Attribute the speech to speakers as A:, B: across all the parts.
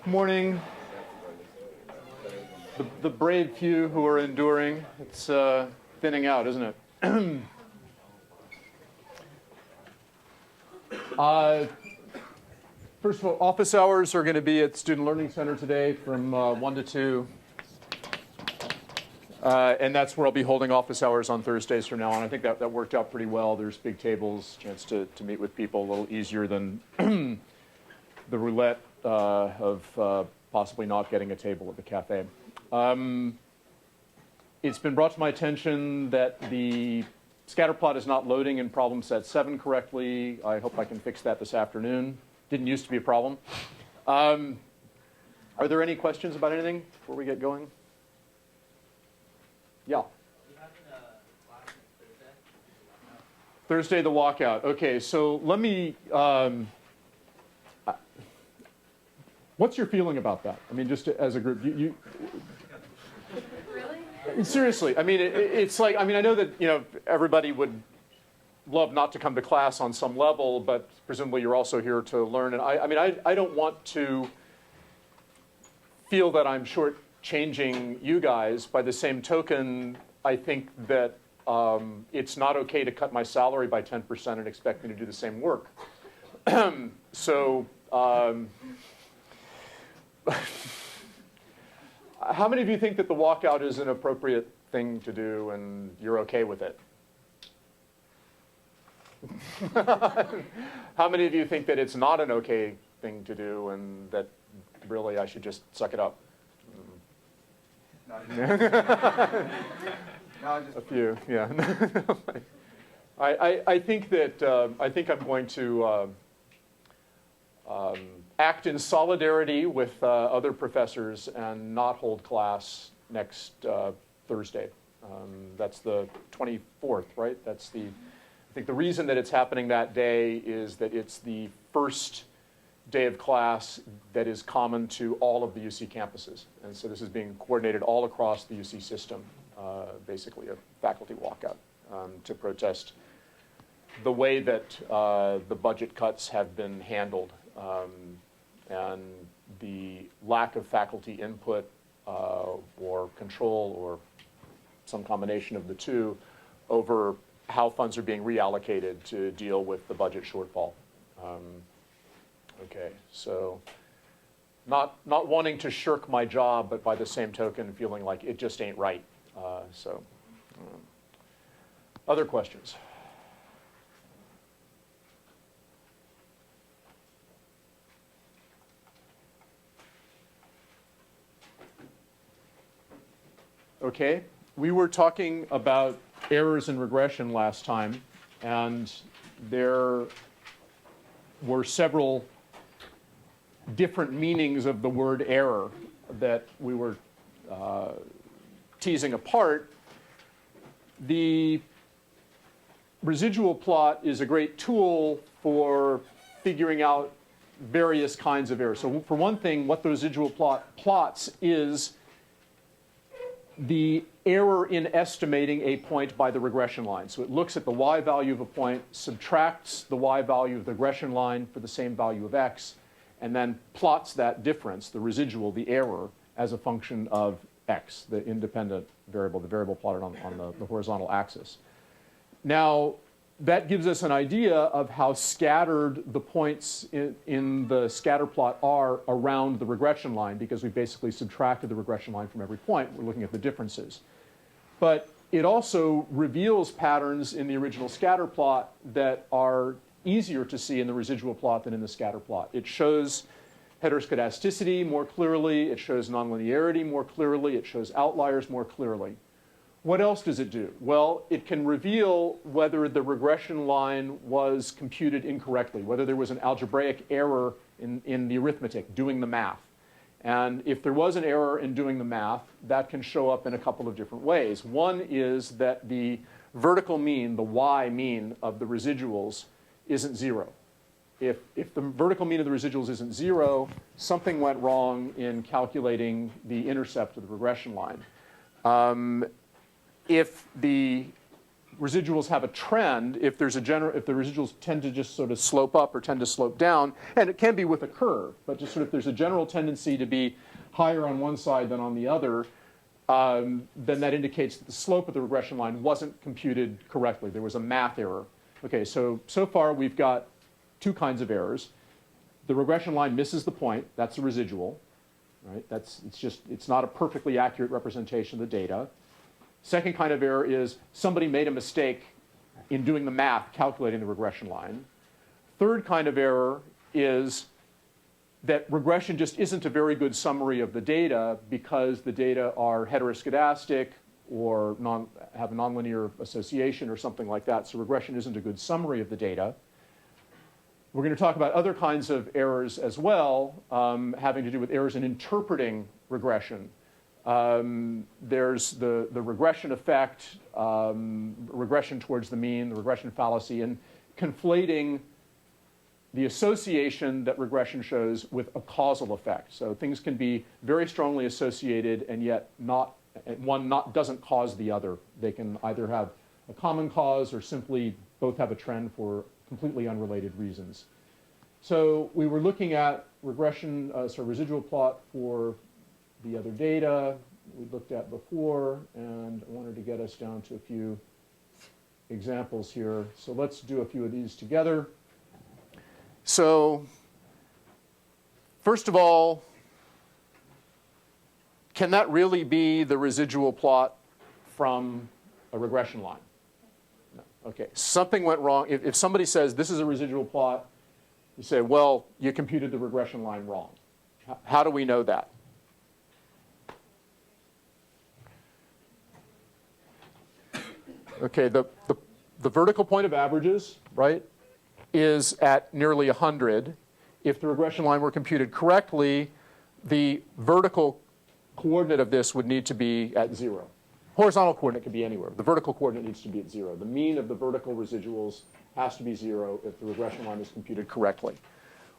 A: Morning. The brave few who are enduring. It's thinning out, isn't it? First of all, office hours are going to be at Student Learning Center today from 1 to 2. And that's where I'll be holding office hours on Thursdays from now on. I think that worked out pretty well. There's big tables, chance to meet with people, a little easier than the roulette of possibly not getting a table at the cafe. It's been brought to my attention that the scatter plot is not loading in problem set 7 correctly. I hope I can fix that this afternoon. Didn't used to be a problem. Are there any questions about anything before we get going? Yeah. Thursday, the walkout. Okay, so let me, what's your feeling about that? I mean, just as a group, you really? Seriously, I mean, it's like, I mean, I know that, everybody would love not to come to class on some level, but presumably you're also here to learn. And I don't want to feel that I'm shortchanging you guys. By the same token, I think that it's not okay to cut my salary by 10% and expect me to do the same work. So, how many of you think that the walkout is an appropriate thing to do and you're okay with it? How many of you think that it's not an okay thing to do and that really I should just suck it up? A few, yeah. I think that I think I'm going to act in solidarity with other professors and not hold class next Thursday. That's the 24th, right? That's the. I think the reason that it's happening that day is that it's the first day of class that is common to all of the UC campuses. And so this is being coordinated all across the UC system, basically a faculty walkout to protest the way that the budget cuts have been handled and the lack of faculty input or control or some combination of the two over how funds are being reallocated to deal with the budget shortfall. Okay, so not wanting to shirk my job, but by the same token feeling like it just ain't right. Other questions? Okay, we were talking about errors in regression last time, and there were several different meanings of the word error that we were teasing apart. The residual plot is a great tool for figuring out various kinds of errors. So for one thing, what the residual plot plots is the error in estimating a point by the regression line. So it looks at the y value of a point, subtracts the y value of the regression line for the same value of x, and then plots that difference, the residual, the error, as a function of x, the independent variable, the variable plotted on the horizontal axis. Now, that gives us an idea of how scattered the points in the scatter plot are around the regression line, because we basically subtracted the regression line from every point. We're looking at the differences. But it also reveals patterns in the original scatter plot that are easier to see in the residual plot than in the scatter plot. It shows heteroscedasticity more clearly. It shows nonlinearity more clearly. It shows outliers more clearly. What else does it do? Well, it can reveal whether the regression line was computed incorrectly, whether there was an algebraic error in the arithmetic, doing the math. And if there was an error in doing the math, that can show up in a couple of different ways. One is that the vertical mean, the y mean of the residuals, isn't 0. If the vertical mean of the residuals isn't 0, something went wrong in calculating the intercept of the regression line. If the residuals have a trend if there's if the residuals tend to just sort of slope up or tend to slope down, and it can be with a curve, but just sort of if there's a general tendency to be higher on one side than on the other, then that indicates that the slope of the regression line wasn't computed correctly. There was a math error. Okay, so far we've got two kinds of errors. The regression line misses the point. That's a residual, right? It's not a perfectly accurate representation of the data. Second kind of error is somebody made a mistake in doing the math calculating the regression line. Third kind of error is that regression just isn't a very good summary of the data because the data are heteroscedastic or have a nonlinear association or something like that. So regression isn't a good summary of the data. We're going to talk about other kinds of errors as well, having to do with errors in interpreting regression. There's the regression effect, regression towards the mean, the regression fallacy, and conflating the association that regression shows with a causal effect. So things can be very strongly associated and yet one doesn't cause the other. They can either have a common cause or simply both have a trend for completely unrelated reasons. So we were looking at residual plot for the other data we looked at before, and I wanted to get us down to a few examples here. So let's do a few of these together. So first of all, can that really be the residual plot from a regression line? No. Okay, something went wrong. If somebody says this is a residual plot, you say, well, you computed the regression line wrong. How do we know that? Okay, the vertical point of averages, right, is at nearly 100. If the regression line were computed correctly, the vertical coordinate of this would need to be at 0. Horizontal coordinate could be anywhere. The vertical coordinate needs to be at 0. The mean of the vertical residuals has to be 0 if the regression line is computed correctly.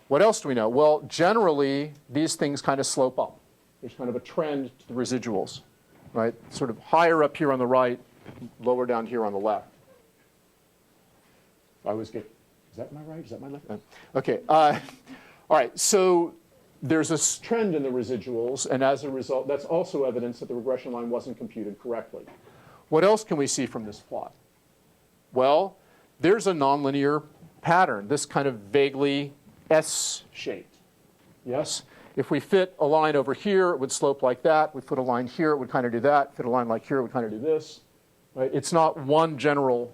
A: What else do we know? Well, generally, these things kind of slope up. There's kind of a trend to the residuals, right? Sort of higher up here on the right, lower down here on the left. Is that my right? Is that my left? Okay. All right. So there's this trend in the residuals, and as a result, that's also evidence that the regression line wasn't computed correctly. What else can we see from this plot? Well, there's a nonlinear pattern, this kind of vaguely S-shaped. Yes? If we fit a line over here, it would slope like that. We put a line here, it would kind of do that. Fit a line like here, it would kind of do this. Right? It's not one general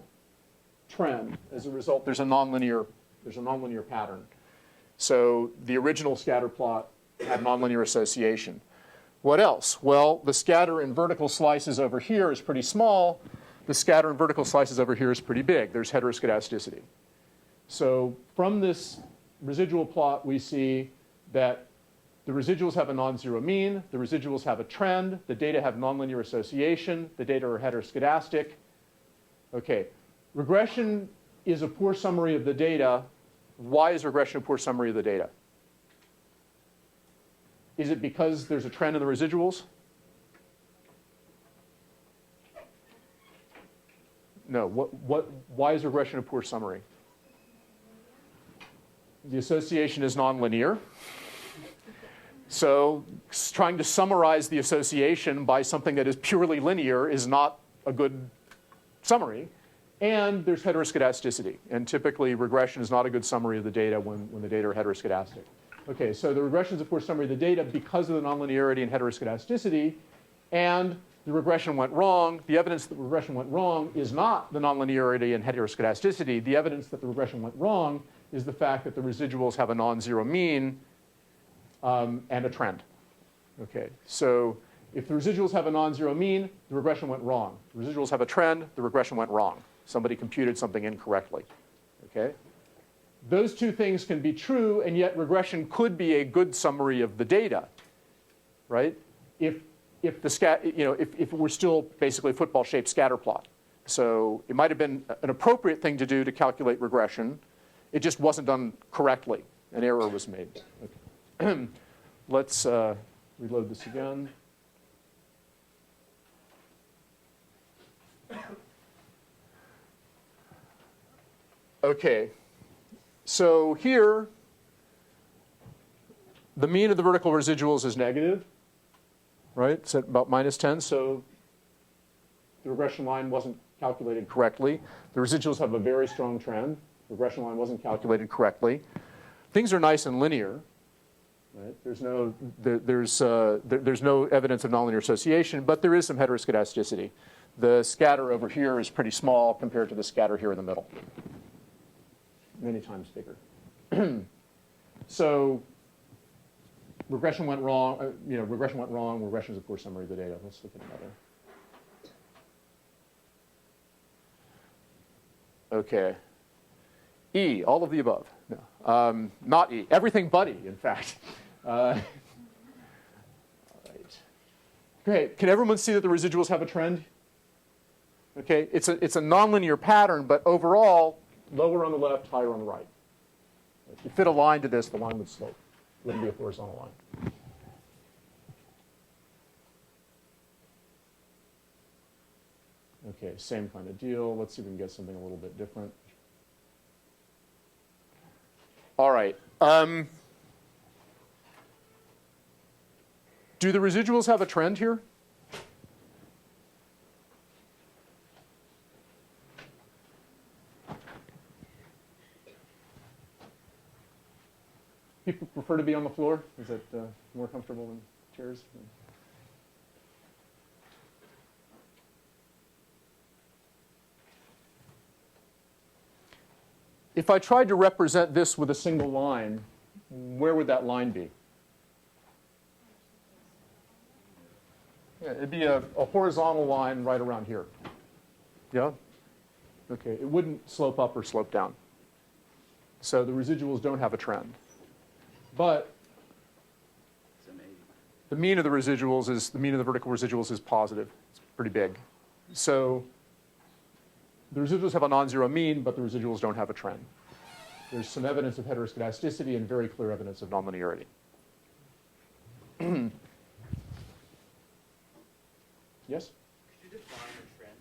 A: trend. As a result, there's a nonlinear pattern. So the original scatter plot had nonlinear association. What else? Well, the scatter in vertical slices over here is pretty small. The scatter in vertical slices over here is pretty big. There's heteroscedasticity. So from this residual plot, we see that the residuals have a non-zero mean. The residuals have a trend. The data have nonlinear association. The data are heteroscedastic. Okay, regression is a poor summary of the data. Why is regression a poor summary of the data? Is it because there's a trend in the residuals? No. Why is regression a poor summary? The association is nonlinear. So trying to summarize the association by something that is purely linear is not a good summary. And there's heteroscedasticity. And typically, regression is not a good summary of the data when the data are heteroscedastic. OK, so the regression is a poor summary of the data because of the nonlinearity and heteroscedasticity. And the regression went wrong. The evidence that the regression went wrong is not the nonlinearity and heteroscedasticity. The evidence that the regression went wrong is the fact that the residuals have a non-zero mean and a trend. OK, so if the residuals have a non-zero mean, the regression went wrong. The residuals have a trend, the regression went wrong. Somebody computed something incorrectly. Okay? Those two things can be true, and yet regression could be a good summary of the data, right? If it were still basically a football-shaped scatter plot. So it might have been an appropriate thing to do to calculate regression. It just wasn't done correctly. An error was made. Okay. Let's reload this again. Okay, so here, the mean of the vertical residuals is negative, right? It's at about -10, so the regression line wasn't calculated correctly. The residuals have a very strong trend. The regression line wasn't calculated correctly. Things are nice and linear. Right? There's no evidence of nonlinear association, but there is some heteroscedasticity. The scatter over here is pretty small compared to the scatter here in the middle. Many times bigger. So regression went wrong. Regression went wrong. Regression is, of course, summary of the data. Let's look at another. Okay. E, all of the above. No, not E. Everything but E, in fact. All right. Great. Can everyone see that the residuals have a trend? Okay. It's a nonlinear pattern, but overall, lower on the left, higher on the right. If you fit a line to this, the line would slope. It wouldn't be a horizontal line. Okay, same kind of deal. Let's see if we can get something a little bit different. All right. Do the residuals have a trend here? People prefer to be on the floor? Is it more comfortable than chairs? If I tried to represent this with a single line, where would that line be? Yeah, it'd be a horizontal line right around here. Yeah? Okay, it wouldn't slope up or slope down. So the residuals don't have a trend. But the mean of the residuals is, the mean of the vertical residuals is positive. It's pretty big. So the residuals have a non-zero mean, but the residuals don't have a trend. There's some evidence of heteroscedasticity and very clear evidence of nonlinearity. Yes?
B: Could you define a trend?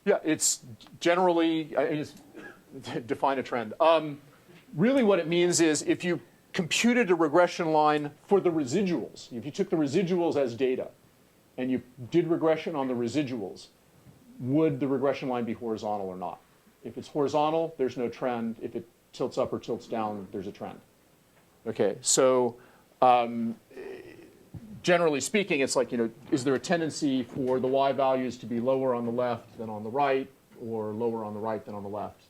A: Yeah, it's generally, define a trend. Really what it means is if you computed a regression line for the residuals, if you took the residuals as data and you did regression on the residuals, would the regression line be horizontal or not? If it's horizontal, there's no trend. If it tilts up or tilts down, there's a trend. Okay, so generally speaking, it's like, is there a tendency for the y values to be lower on the left than on the right, or lower on the right than on the left?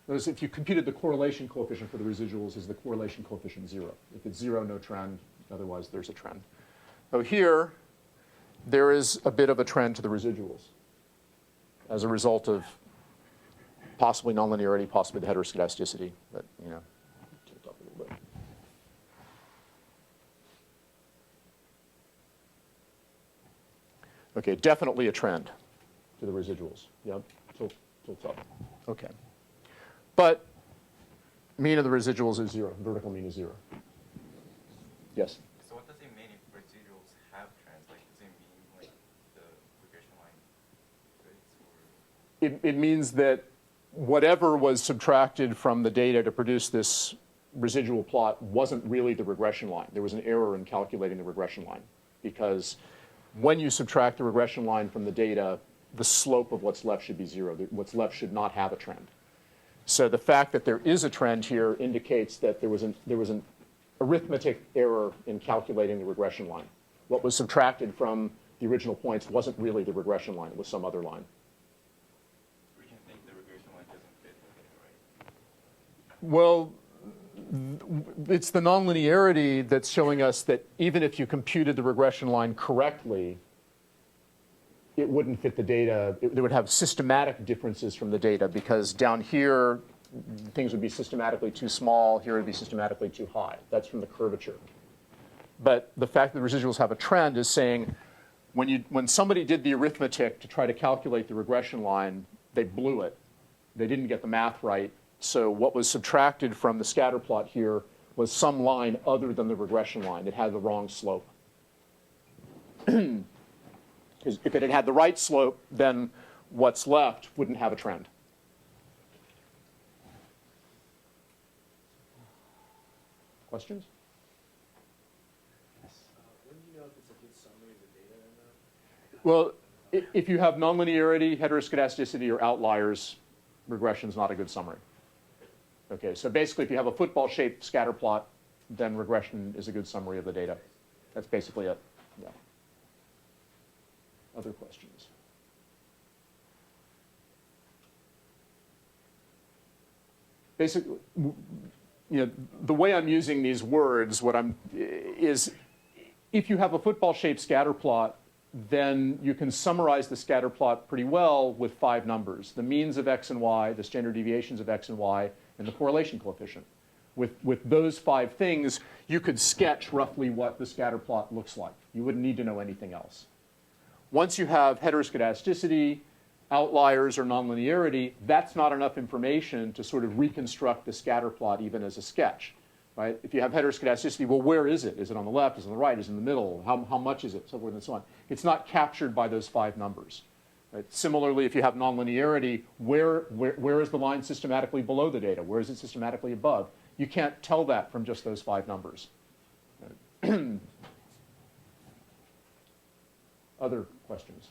A: Notice if you computed the correlation coefficient for the residuals, is the correlation coefficient 0? If it's 0, no trend. Otherwise, there's a trend. So here, there is a bit of a trend to the residuals as a result of possibly nonlinearity, possibly the heteroscedasticity. But, tilt up a little bit. Okay, definitely a trend to the residuals. Yep, tilts up. Okay. But mean of the residuals is 0. Vertical mean is 0. Yes?
B: So what does it mean if residuals have trends? Like, does it mean like the regression line fits? Or?
A: It means that whatever was subtracted from the data to produce this residual plot wasn't really the regression line. There was an error in calculating the regression line. Because when you subtract the regression line from the data, the slope of what's left should be 0. What's left should not have a trend. So the fact that there is a trend here indicates that there was an arithmetic error in calculating the regression line. What was subtracted from the original points wasn't really the regression line. It was some other line.
B: We can think the regression line doesn't fit with it, right?
A: Well, it's the nonlinearity that's showing us that even if you computed the regression line correctly, it wouldn't fit the data. They would have systematic differences from the data because down here, things would be systematically too small. Here it would be systematically too high. That's from the curvature. But the fact that the residuals have a trend is saying when somebody did the arithmetic to try to calculate the regression line, they blew it. They didn't get the math right. So what was subtracted from the scatter plot here was some line other than the regression line. It had the wrong slope. Because if it had the right slope, then what's left wouldn't have a trend. Questions?
C: When do you know if it's a good summary of the data or not?
A: Well, if you have nonlinearity, heteroscedasticity, or outliers, regression is not a good summary. Okay, so basically if you have a football-shaped scatter plot, then regression is a good summary of the data. That's basically it. Yeah. Other questions? Basically, the way I'm using these words, is if you have a football-shaped scatter plot, then you can summarize the scatter plot pretty well with 5 numbers: the means of x and y, the standard deviations of x and y, and the correlation coefficient. With those 5 things, you could sketch roughly what the scatter plot looks like. You wouldn't need to know anything else. Once you have heteroscedasticity, outliers, or nonlinearity, that's not enough information to sort of reconstruct the scatter plot even as a sketch. Right? If you have heteroscedasticity, well, where is it? Is it on the left? Is it on the right? Is it in the middle? How much is it? So forth and so on. It's not captured by those 5 numbers. Right? Similarly, if you have nonlinearity, where is the line systematically below the data? Where is it systematically above? You can't tell that from just those 5 numbers. Right? Other questions?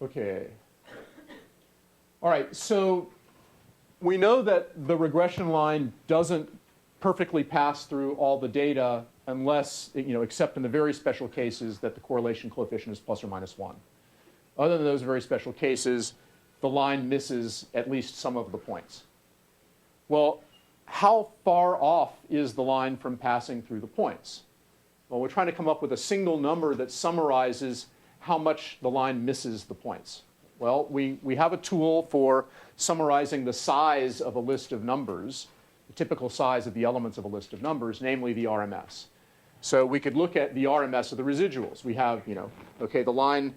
A: Okay. All right, so we know that the regression line doesn't perfectly pass through all the data unless, except in the very special cases that the correlation coefficient is plus or minus 1. Other than those very special cases, the line misses at least some of the points. Well, how far off is the line from passing through the points? Well, we're trying to come up with a single number that summarizes how much the line misses the points. Well, we have a tool for summarizing the size of a list of numbers, the typical size of the elements of a list of numbers, namely the RMS. So we could look at the RMS of the residuals. We have, okay, the line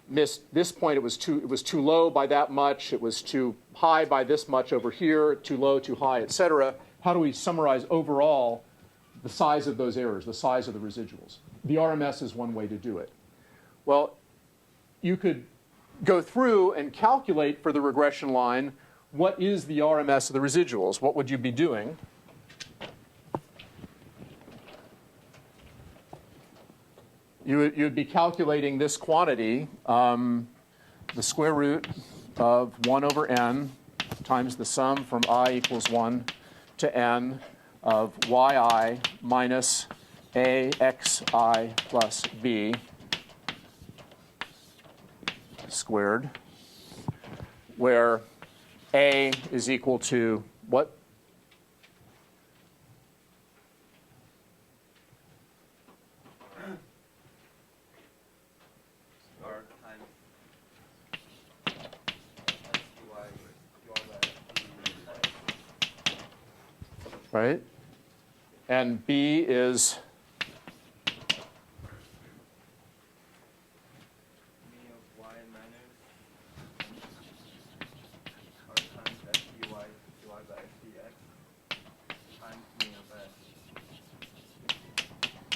A: missed this point. It was too low by that much. It was too high by this much over here, too low, too high, et cetera. How do we summarize overall the size of those errors, the size of the residuals? The RMS is one way to do it. Well, you could go through and calculate for the regression line what is the RMS of the residuals. What would you be doing? You'd be calculating this quantity, the square root of 1 over n times the sum from I equals 1 to n of yi minus axi plus b squared, where a is equal to what?
B: R times
A: Right? And b is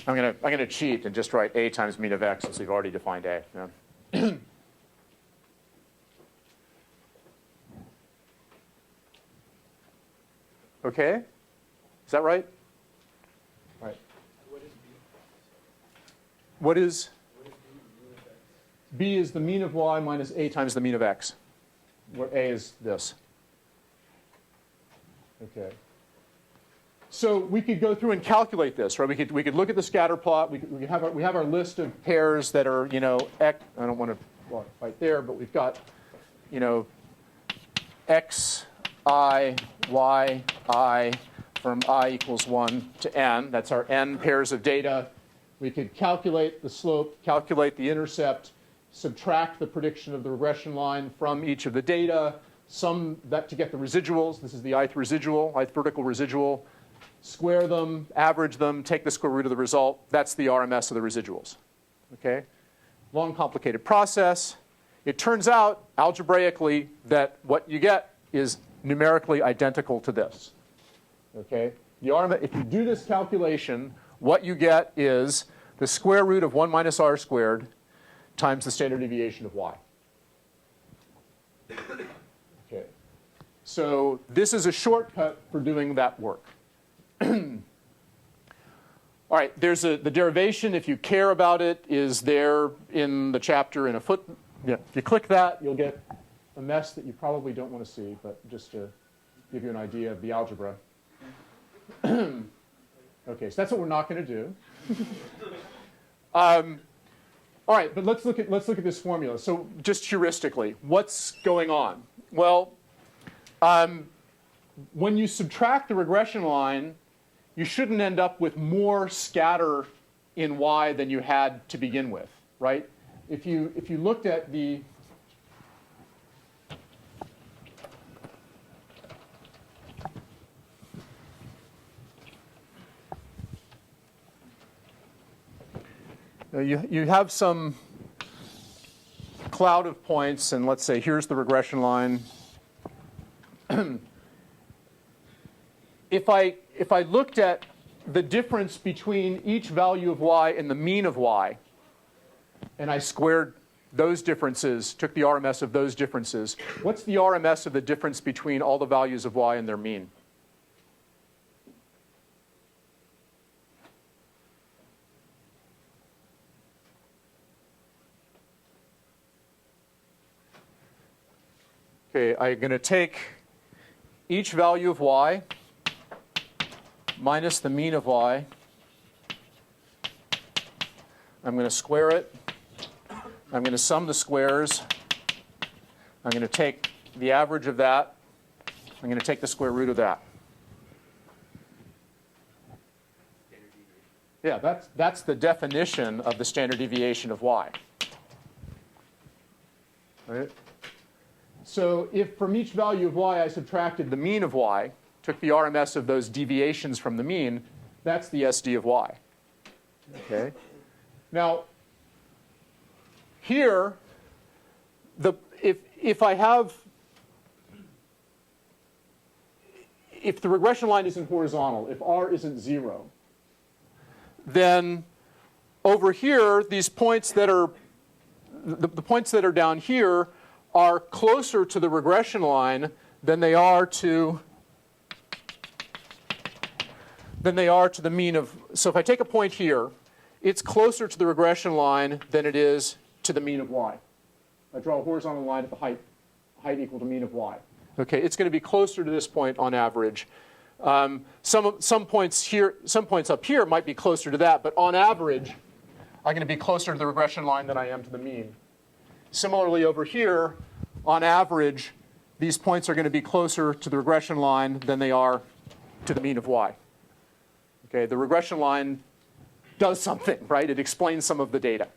A: I'm gonna cheat and just write a times mean of x since we've already defined a. Yeah. Okay, is that right? Right. What is b is the mean of y minus a times the mean of x, where a is this. Okay. So we could go through and calculate this, right? We could look at the scatter plot. We have our list of pairs that are, x. I don't want to well, right there, but we've got, x, I, y, I from I equals 1 to n. That's our n pairs of data. We could calculate the slope, calculate the intercept, subtract the prediction of the regression line from each of the data, sum that to get the residuals. This is the ith residual, ith vertical residual. Square them, average them, take the square root of the result. That's the RMS of the residuals. Okay? Long, complicated process. It turns out, algebraically, that what you get is numerically identical to this. Okay? if you do this calculation, what you get is the square root of 1 minus r squared times the standard deviation of y. Okay. So this is a shortcut for doing that work. All right, there's the derivation, if you care about it, is there in the chapter in a foot. Yeah, if you click that, you'll get a mess that you probably don't want to see, but just to give you an idea of the algebra. Okay, so that's what we're not going to do. All right, but let's look at this formula. So just heuristically, what's going on? Well, when you subtract the regression line, you shouldn't end up with more scatter in y than you had to begin with, right? If you looked at the you have some cloud of points, and let's say here's the regression line. If I looked at the difference between each value of y and the mean of y, and I squared those differences, took the RMS of those differences, what's the RMS of the difference between all the values of y and their mean? Okay, I'm going to take each value of y minus the mean of y. I'm going to square it. I'm going to sum the squares. I'm going to take the average of that. I'm going to take the square root of that. Yeah, that's the definition of the standard deviation of y. Right? So if from each value of y I subtracted the mean of y, took the RMS of those deviations from the mean, that's the SD of y. Okay. Now, here, if the regression line isn't horizontal, if r isn't 0, then over here, these points that are the points that are down here are closer to the regression line than they are to the mean of. So if I take a point here, it's closer to the regression line than it is to the mean of y. I draw a horizontal line at the height equal to mean of y. Okay, it's going to be closer to this point on average. Some points up here might be closer to that, but on average, I'm going to be closer to the regression line than I am to the mean. Similarly, over here, on average, these points are going to be closer to the regression line than they are to the mean of y. Okay, the regression line does something, right? It explains some of the data.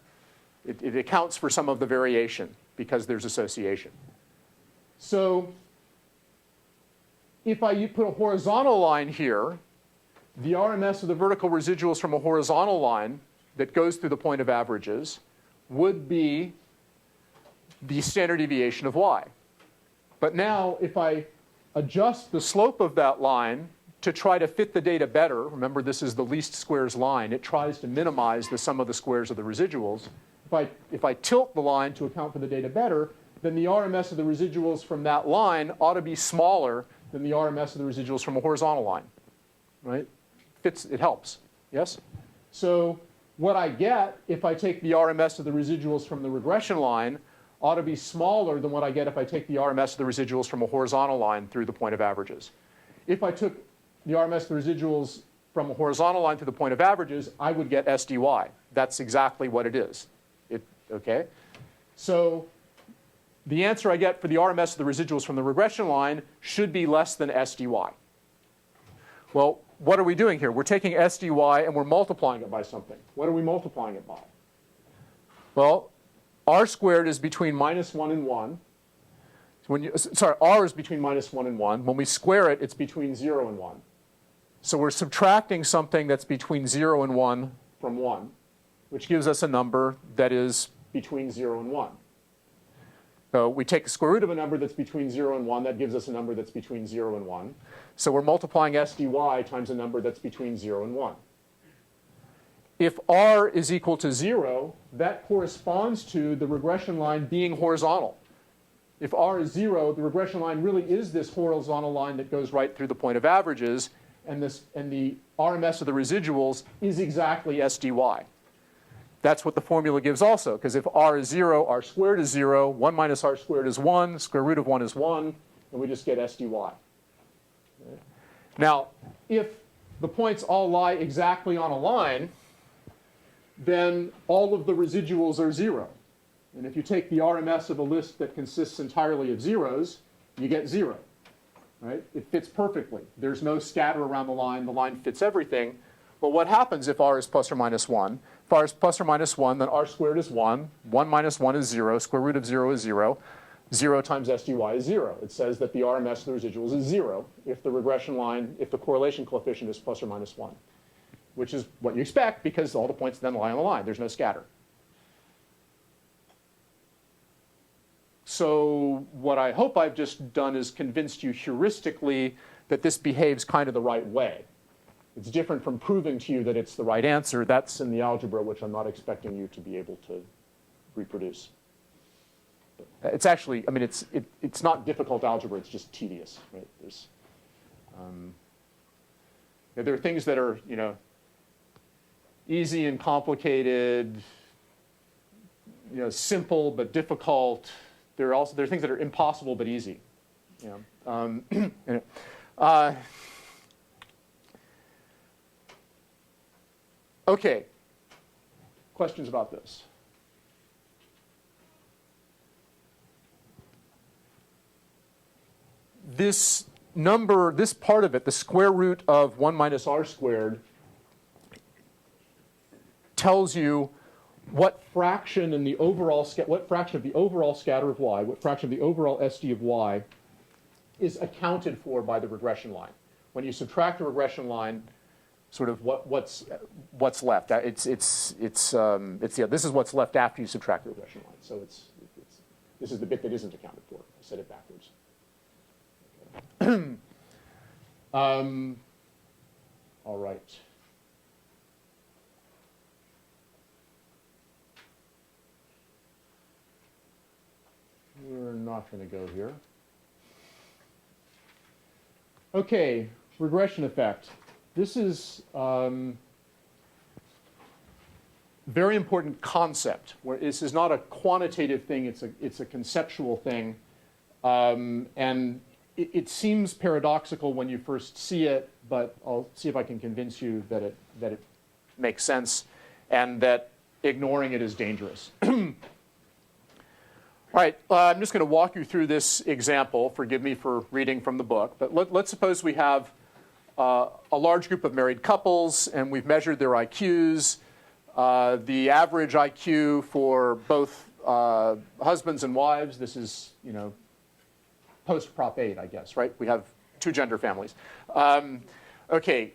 A: It accounts for some of the variation because there's association. So if I put a horizontal line here, the RMS of the vertical residuals from a horizontal line that goes through the point of averages would be the standard deviation of y. But now if I adjust the slope of that line to try to fit the data better, remember this is the least squares line, it tries to minimize the sum of the squares of the residuals. If I tilt the line to account for the data better, then the RMS of the residuals from that line ought to be smaller than the RMS of the residuals from a horizontal line, right? It helps, yes? So what I get if I take the RMS of the residuals from the regression line ought to be smaller than what I get if I take the RMS of the residuals from a horizontal line through the point of averages. If I took the RMS of the residuals from a horizontal line to the point of averages, I would get SDY. That's exactly what it is. Okay? So the answer I get for the RMS of the residuals from the regression line should be less than SDY. Well, what are we doing here? We're taking SDY and we're multiplying it by something. What are we multiplying it by? Well, r squared is between minus 1 and 1. R is between minus 1 and 1. When we square it, it's between 0 and 1. So we're subtracting something that's between 0 and 1 from 1, which gives us a number that is between 0 and 1. So we take the square root of a number that's between 0 and 1. That gives us a number that's between 0 and 1. So we're multiplying SDY times a number that's between 0 and 1. If R is equal to 0, that corresponds to the regression line being horizontal. If R is 0, the regression line really is this horizontal line that goes right through the point of averages, and the RMS of the residuals is exactly SDY. That's what the formula gives also, because if R is 0, R squared is 0, 1 minus R squared is 1, square root of 1 is 1, and we just get SDY. Now, if the points all lie exactly on a line, then all of the residuals are 0. And if you take the RMS of a list that consists entirely of zeros, you get 0. Right? It fits perfectly. There's no scatter around the line fits everything. But what happens if R is plus or minus 1? If R is plus or minus 1, then R squared is 1. 1 minus 1 is 0. Square root of 0 is 0. 0 times SDY is 0. It says that the RMS of the residuals is 0 if the regression line, if the correlation coefficient is plus or minus 1, which is what you expect because all the points then lie on the line. There's no scatter. So what I hope I've just done is convinced you heuristically that this behaves kind of the right way. It's different from proving to you that it's the right answer. That's in the algebra, which I'm not expecting you to be able to reproduce. It's actually, I mean, it's not difficult algebra. It's just tedious. Right? There are things that are, easy and complicated, simple but difficult. There are things that are impossible but easy. Okay. Questions about this? This number, this part of it, the square root of 1 minus R squared, tells you what fraction in the overall what fraction of the overall scatter of y, what fraction of the overall SD of y is accounted for by the regression line. When you subtract a regression line, sort of what's left. This is what's left after you subtract the regression line. So this is the bit that isn't accounted for. I said it backwards. Okay. All right. We're not going to go here. Okay, regression effect. This is very important concept. Where this is not a quantitative thing; it's a conceptual thing, and it seems paradoxical when you first see it. But I'll see if I can convince you that it makes sense, and that ignoring it is dangerous. All right, I'm just going to walk you through this example. Forgive me for reading from the book, but let's suppose we have a large group of married couples, and we've measured their IQs. The average IQ for both husbands and wives, this is, post Prop 8, I guess, right? We have 2 gender families. Okay,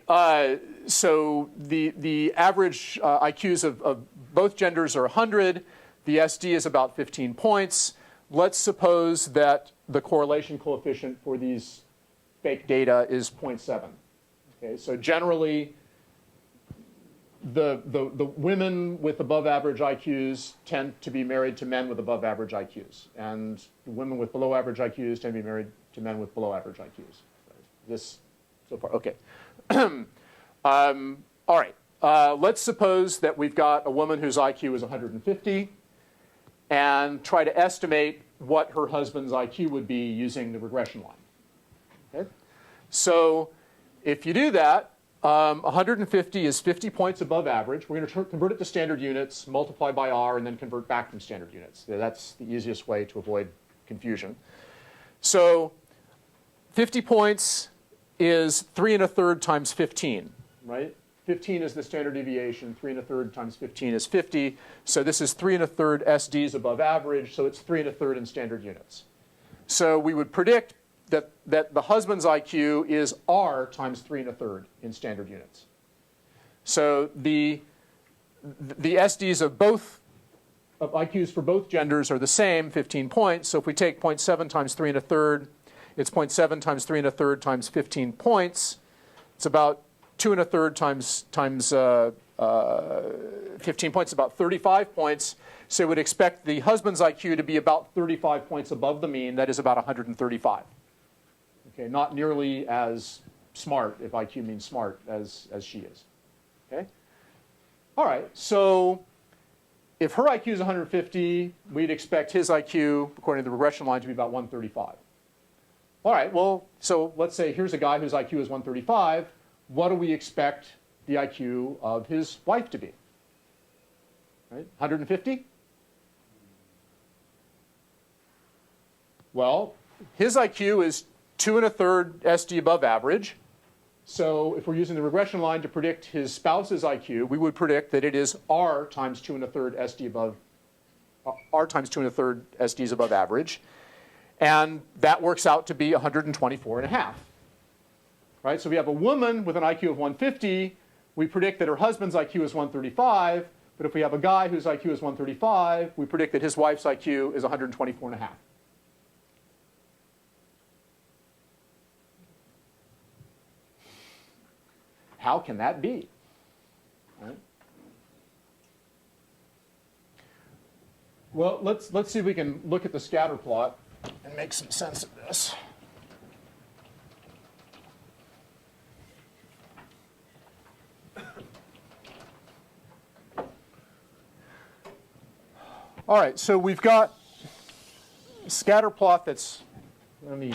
A: so the average IQs of both genders are 100. The SD is about 15 points. Let's suppose that the correlation coefficient for these fake data is 0.7. Okay, so generally, the women with above average IQs tend to be married to men with above average IQs, and the women with below average IQs tend to be married to men with below average IQs. This so far, okay. All right. Let's suppose that we've got a woman whose IQ is 150. And try to estimate what her husband's IQ would be using the regression line. Okay? So if you do that, 150 is 50 points above average. We're going to convert it to standard units, multiply by R, and then convert back from standard units. That's the easiest way to avoid confusion. So 50 points is 3 1/3 times 15, right? 15 is the standard deviation. 3 1/3 times 15 is 50. So this is 3 1/3 SDs above average. So it's 3 1/3 in standard units. So we would predict that the husband's IQ is R times 3 1/3 in standard units. So the SDs of both of IQs for both genders are the same, 15 points. So if we take 0.7 times 3 1/3, it's 0.7 times 3 1/3 times 15 points. It's about 2 1/3 times 15 points, about 35 points. So we would expect the husband's IQ to be about 35 points above the mean. That is about 135. Okay, not nearly as smart, if IQ means smart, as she is. Okay? All right, so if her IQ is 150, we'd expect his IQ, according to the regression line, to be about 135. All right, well, so let's say here's a guy whose IQ is 135. What do we expect the IQ of his wife to be? Right? 150? Well, his IQ is 2 1/3 SD above average. So if we're using the regression line to predict his spouse's IQ, we would predict that it is R times 2 1/3 SD above, R times 2 1/3 SD is above average. And that works out to be 124.5. Right? So we have a woman with an IQ of 150. We predict that her husband's IQ is 135. But if we have a guy whose IQ is 135, we predict that his wife's IQ is 124.5. How can that be? Right? Well, let's see if we can look at the scatter plot and make some sense of this. All right, so we've got a scatter plot that's, let me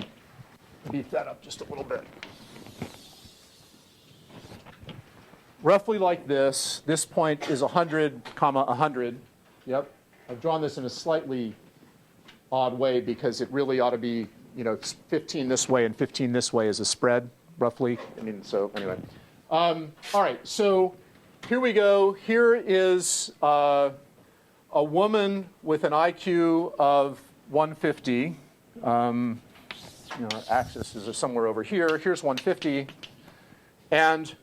A: beef that up just a little bit. Roughly like this. This point is 100, 100. Yep. I've drawn this in a slightly odd way because it really ought to be, you know, 15 this way and 15 this way as a spread, roughly. I mean, so anyway. All right, so here we go. Here is a woman with an IQ of 150. You know, axis is somewhere over here. Here's 150. And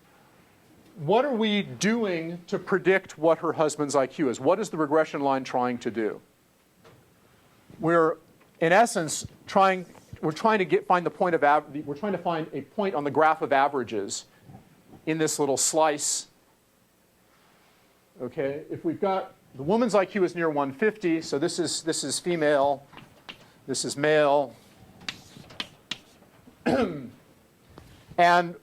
A: what are we doing to predict what her husband's IQ is? What is the regression line trying to do? We're, in essence, trying to find the point of average. We're trying to find a point on the graph of averages in this little slice. Okay, if we've got the woman's IQ is near 150, so this is female, this is male, and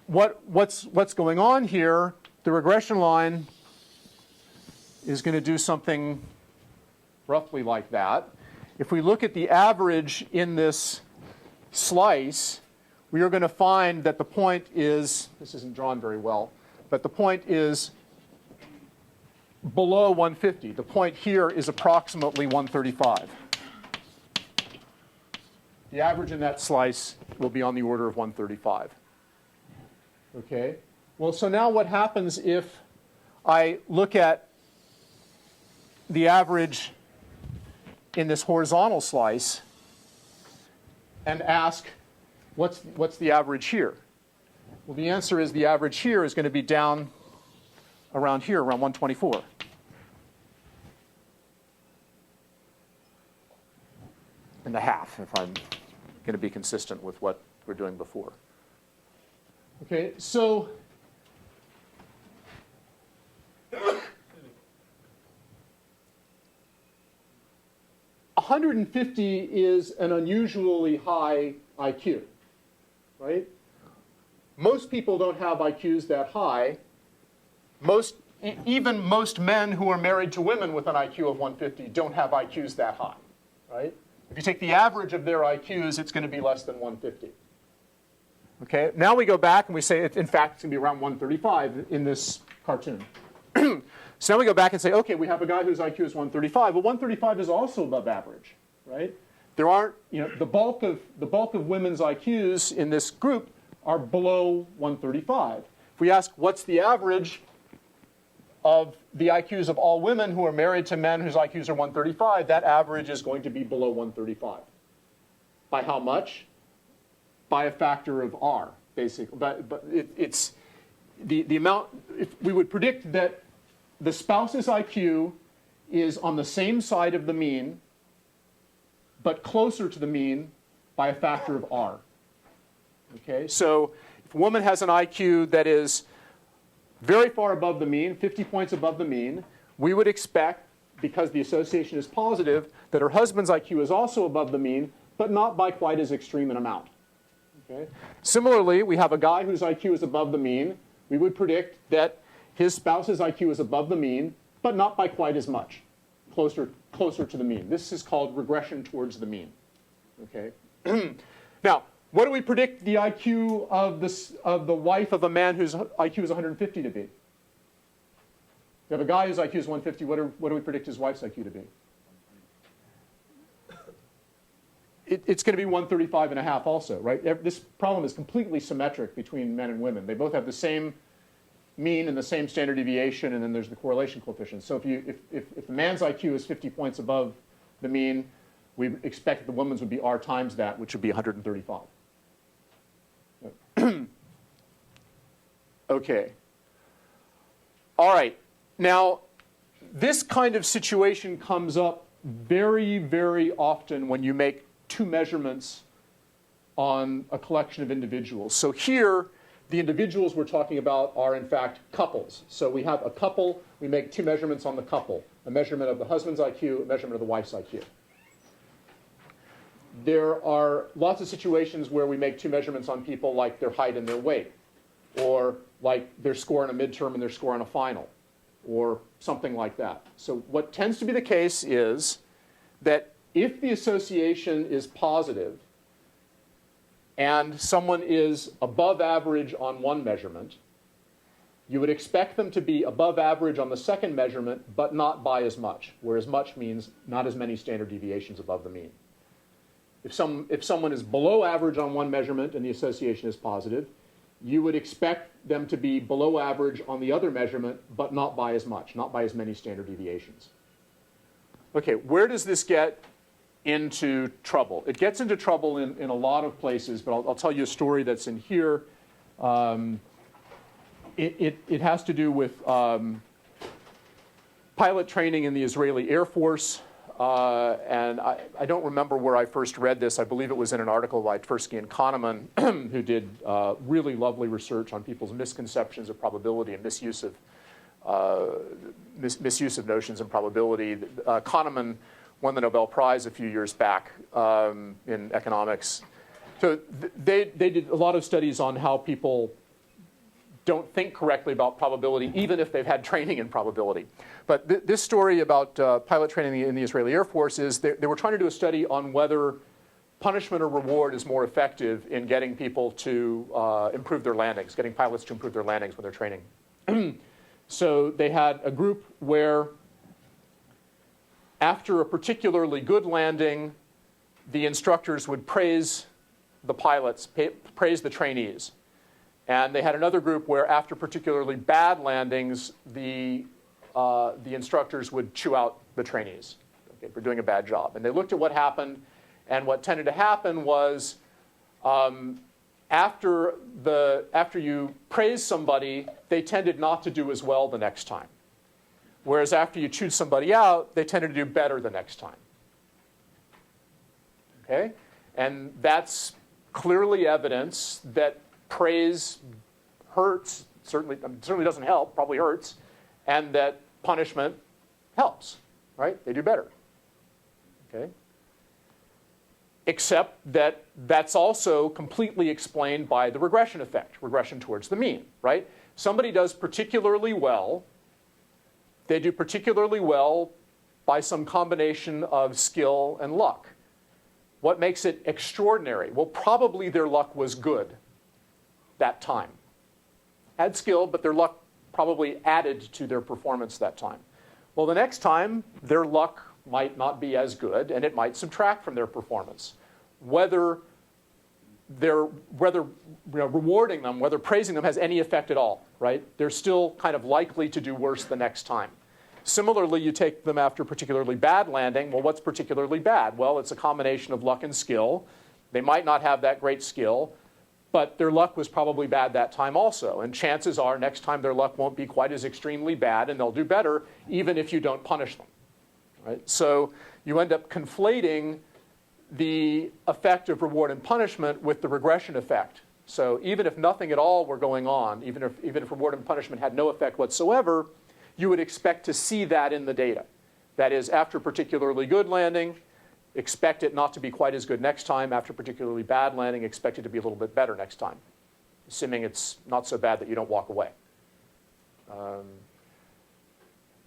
A: what's going on here? The regression line is going to do something roughly like that. If we look at the average in this slice, we are going to find that the point is, this isn't drawn very well, but the point is below 150. The point here is approximately 135. The average in that slice will be on the order of 135. Okay, well, so now what happens if I look at the average in this horizontal slice and ask, what's the average here? Well, the answer is the average here is going to be down around here, around 124. And a half, if I'm going to be consistent with what we're doing before. Okay, so 150 is an unusually high IQ, right? Most people don't have IQs that high. Even most men who are married to women with an IQ of 150 don't have IQs that high, right? If you take the average of their IQs, it's going to be less than 150. Okay, now we go back and we say, in fact, it's going to be around 135 in this cartoon. So now we go back and say, okay, we have a guy whose IQ is 135. Well, 135 is also above average, right? There aren't, you know, the bulk of women's IQs in this group are below 135. If we ask what's the average of the IQs of all women who are married to men whose IQs are 135, that average is going to be below 135. By how much? By a factor of R, basically. But it's the amount. If we would predict that the spouse's IQ is on the same side of the mean, but closer to the mean by a factor of r. Okay, so if a woman has an IQ that is very far above the mean, 50 points above the mean, we would expect, because the association is positive, that her husband's IQ is also above the mean, but not by quite as extreme an amount. Okay? Similarly, we have a guy whose IQ is above the mean. We would predict that his spouse's IQ is above the mean, but not by quite as much, closer to the mean. This is called regression towards the mean. Okay? Now, what do we predict the IQ of the wife of a man whose IQ is 150 to be? You have a guy whose IQ is 150. What do we predict his wife's IQ to be? It's going to be 135.5 also, right? This problem is completely symmetric between men and women. They both have the same mean and the same standard deviation, and then there's the correlation coefficient. So if the man's IQ is 50 points above the mean, we expect the woman's would be r times that, which would be 135. Okay. All right. Now, this kind of situation comes up very, very often when you make two measurements on a collection of individuals. So here, the individuals we're talking about are, in fact, couples. So we have a couple. We make two measurements on the couple, a measurement of the husband's IQ, a measurement of the wife's IQ. There are lots of situations where we make two measurements on people, like their height and their weight, or like their score on a midterm and their score on a final, or something like that. So what tends to be the case is that if the association is positive and someone is above average on one measurement, you would expect them to be above average on the second measurement, but not by as much, where as much means not as many standard deviations above the mean. If someone is below average on one measurement and the association is positive, you would expect them to be below average on the other measurement, but not by as much, not by as many standard deviations. Okay, where does this get into trouble? It gets into trouble in a lot of places, but I'll tell you a story that's in here. It has to do with pilot training in the Israeli Air Force. And I don't remember where I first read this. I believe it was in an article by Tversky and Kahneman, who did really lovely research on people's misconceptions of probability and misuse of notions and probability. Kahneman won the Nobel Prize a few years back in economics. So they did a lot of studies on how people don't think correctly about probability, even if they've had training in probability. But this story about pilot training in the Israeli Air Force is they were trying to do a study on whether punishment or reward is more effective in getting people to improve their landings, getting pilots to improve their landings when they're training. So they had a group where after a particularly good landing, the instructors would praise the pilots, praise the trainees. And they had another group where after particularly bad landings, the instructors would chew out the trainees, okay, for doing a bad job. And they looked at what happened, and what tended to happen was after you praise somebody, they tended not to do as well the next time. Whereas after you chewed somebody out, they tended to do better the next time. Okay? And that's clearly evidence that praise hurts, certainly doesn't help, probably hurts, and that punishment helps, right? They do better, okay? Except that that's also completely explained by the regression effect, regression towards the mean, right? Somebody does particularly well. They do particularly well by some combination of skill and luck. What makes it extraordinary? Well, probably their luck was good that time. Had skill, but their luck probably added to their performance that time. Well, the next time, their luck might not be as good, and it might subtract from their performance. Whether rewarding them, whether praising them has any effect at all, right? They're still kind of likely to do worse the next time. Similarly, you take them after particularly bad landing. Well, what's particularly bad? Well, it's a combination of luck and skill. They might not have that great skill, but their luck was probably bad that time also. And chances are next time their luck won't be quite as extremely bad, and they'll do better even if you don't punish them. right? So you end up conflating the effect of reward and punishment with the regression effect. So even if nothing at all were going on, even if reward and punishment had no effect whatsoever, you would expect to see that in the data. That is, after particularly good landing, expect it not to be quite as good next time. After particularly bad landing, expect it to be a little bit better next time, assuming it's not so bad that you don't walk away.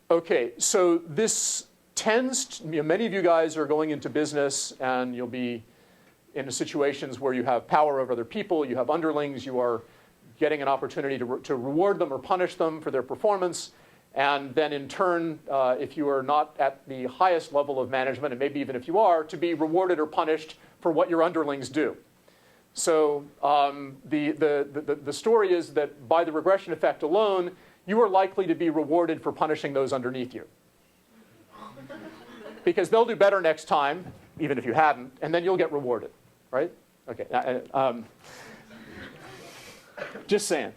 A: Okay, so this tends to, many of you guys are going into business and you'll be in situations where you have power over other people, you have underlings, you are getting an opportunity to reward them or punish them for their performance. And then in turn, if you are not at the highest level of management, and maybe even if you are, to be rewarded or punished for what your underlings do. So the story is that by the regression effect alone, you are likely to be rewarded for punishing those underneath you. Because they'll do better next time, even if you hadn't, and then you'll get rewarded, right? Okay, just saying.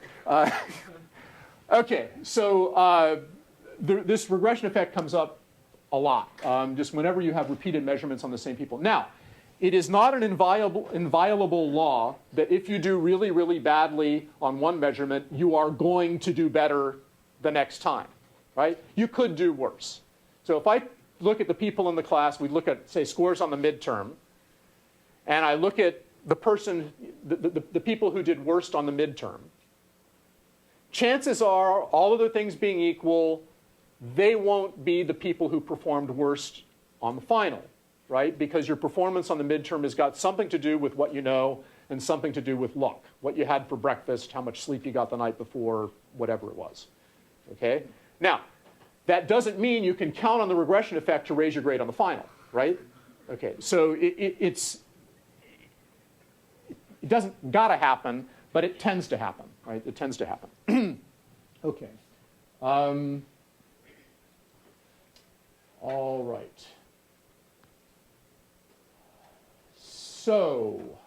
A: Okay, so this regression effect comes up a lot, just whenever you have repeated measurements on the same people. Now, it is not an inviolable law that if you do really, really badly on one measurement, you are going to do better the next time, right? You could do worse. So if I look at the people in the class, we look at, say, scores on the midterm, and I look at the people who did worst on the midterm, chances are, all other things being equal, they won't be the people who performed worst on the final, right? Because your performance on the midterm has got something to do with what you know and something to do with luck. What you had for breakfast, how much sleep you got the night before, whatever it was, okay? Now, that doesn't mean you can count on the regression effect to raise your grade on the final, right? Okay, so it doesn't gotta happen, but it tends to happen, right? It tends to happen. Okay. All right. So,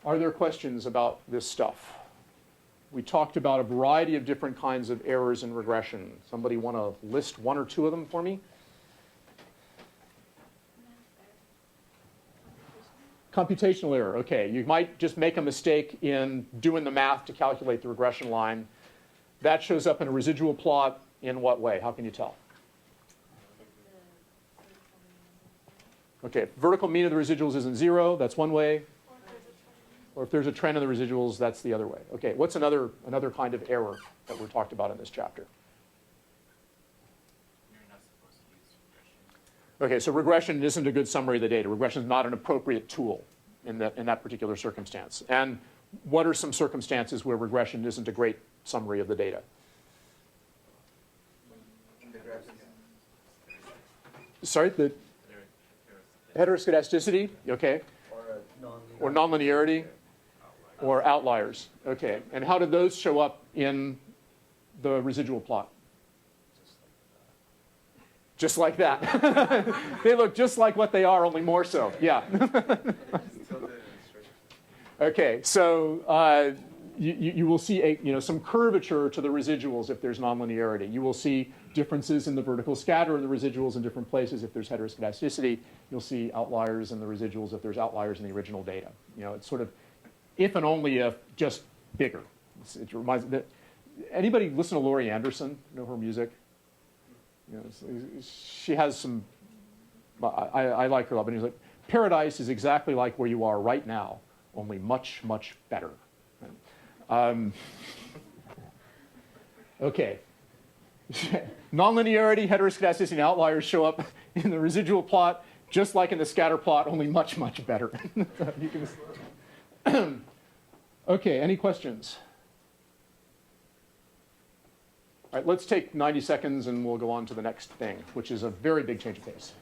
A: are there questions about this stuff? We talked about a variety of different kinds of errors in regression. Somebody want to list one or two of them for me? Computational error, okay. You might just make a mistake in doing the math to calculate the regression line. That shows up in a residual plot in what way? How can you tell? Okay, vertical mean of the residuals isn't 0, that's one way. Or if there's a trend in the residuals, that's the other way. Okay, what's another kind of error that we're talked about in this chapter?
B: You're not supposed to use regression.
A: Okay, so regression isn't a good summary of the data. Regression is not an appropriate tool in that particular circumstance. And what are some circumstances where regression isn't a great summary of the data? Sorry, the heteroscedasticity, okay, or nonlinearity, or outliers, okay. And how did those show up in the residual plot? Just like that. They look just like what they are, only more so. Yeah. Okay, so you will see some curvature to the residuals if there's nonlinearity. You will see differences in the vertical scatter in the residuals in different places if there's heteroscedasticity. You'll see outliers in the residuals if there's outliers in the original data. It's sort of if and only if, just bigger. It reminds me. Anybody listen to Laurie Anderson? Know her music? She has some. I like her a lot, but he's like, paradise is exactly like where you are right now, only much, much better. Okay. Nonlinearity, heteroscedasticity, and outliers show up in the residual plot, just like in the scatter plot, only much, much better. Okay, any questions? All right, let's take 90 seconds and we'll go on to the next thing, which is a very big change of pace.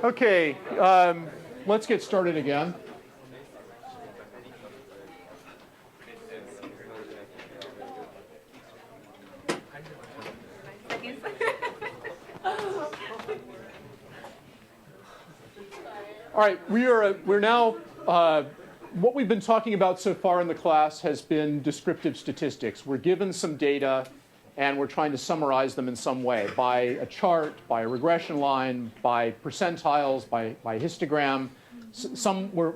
A: Okay, let's get started again. All right, we're now, what we've been talking about so far in the class has been descriptive statistics. We're given some data, and we're trying to summarize them in some way, by a chart, by a regression line, by percentiles, by histogram.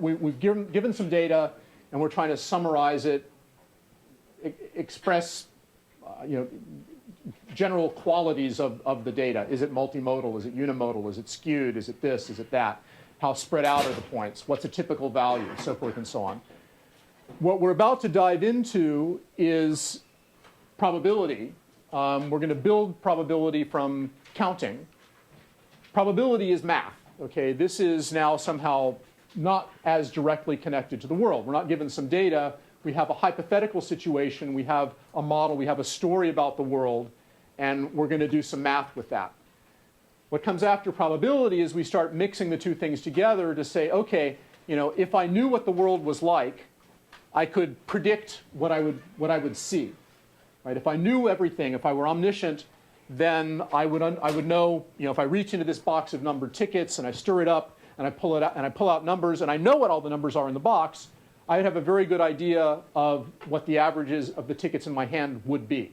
A: We've given some data, and we're trying to summarize it, express general qualities of the data. Is it multimodal? Is it unimodal? Is it skewed? Is it this? Is it that? How spread out are the points? What's a typical value? So forth and so on. What we're about to dive into is probability. We're going to build probability from counting. Probability is math. Okay, this is now somehow not as directly connected to the world. We're not given some data. We have a hypothetical situation. We have a model. We have a story about the world. And we're going to do some math with that. What comes after probability is we start mixing the two things together to say, okay, if I knew what the world was like, I could predict what I would see. Right? If I knew everything, if I were omniscient, then I would know, if I reach into this box of numbered tickets and I stir it up and I pull it out and I pull out numbers and I know what all the numbers are in the box, I would have a very good idea of what the averages of the tickets in my hand would be.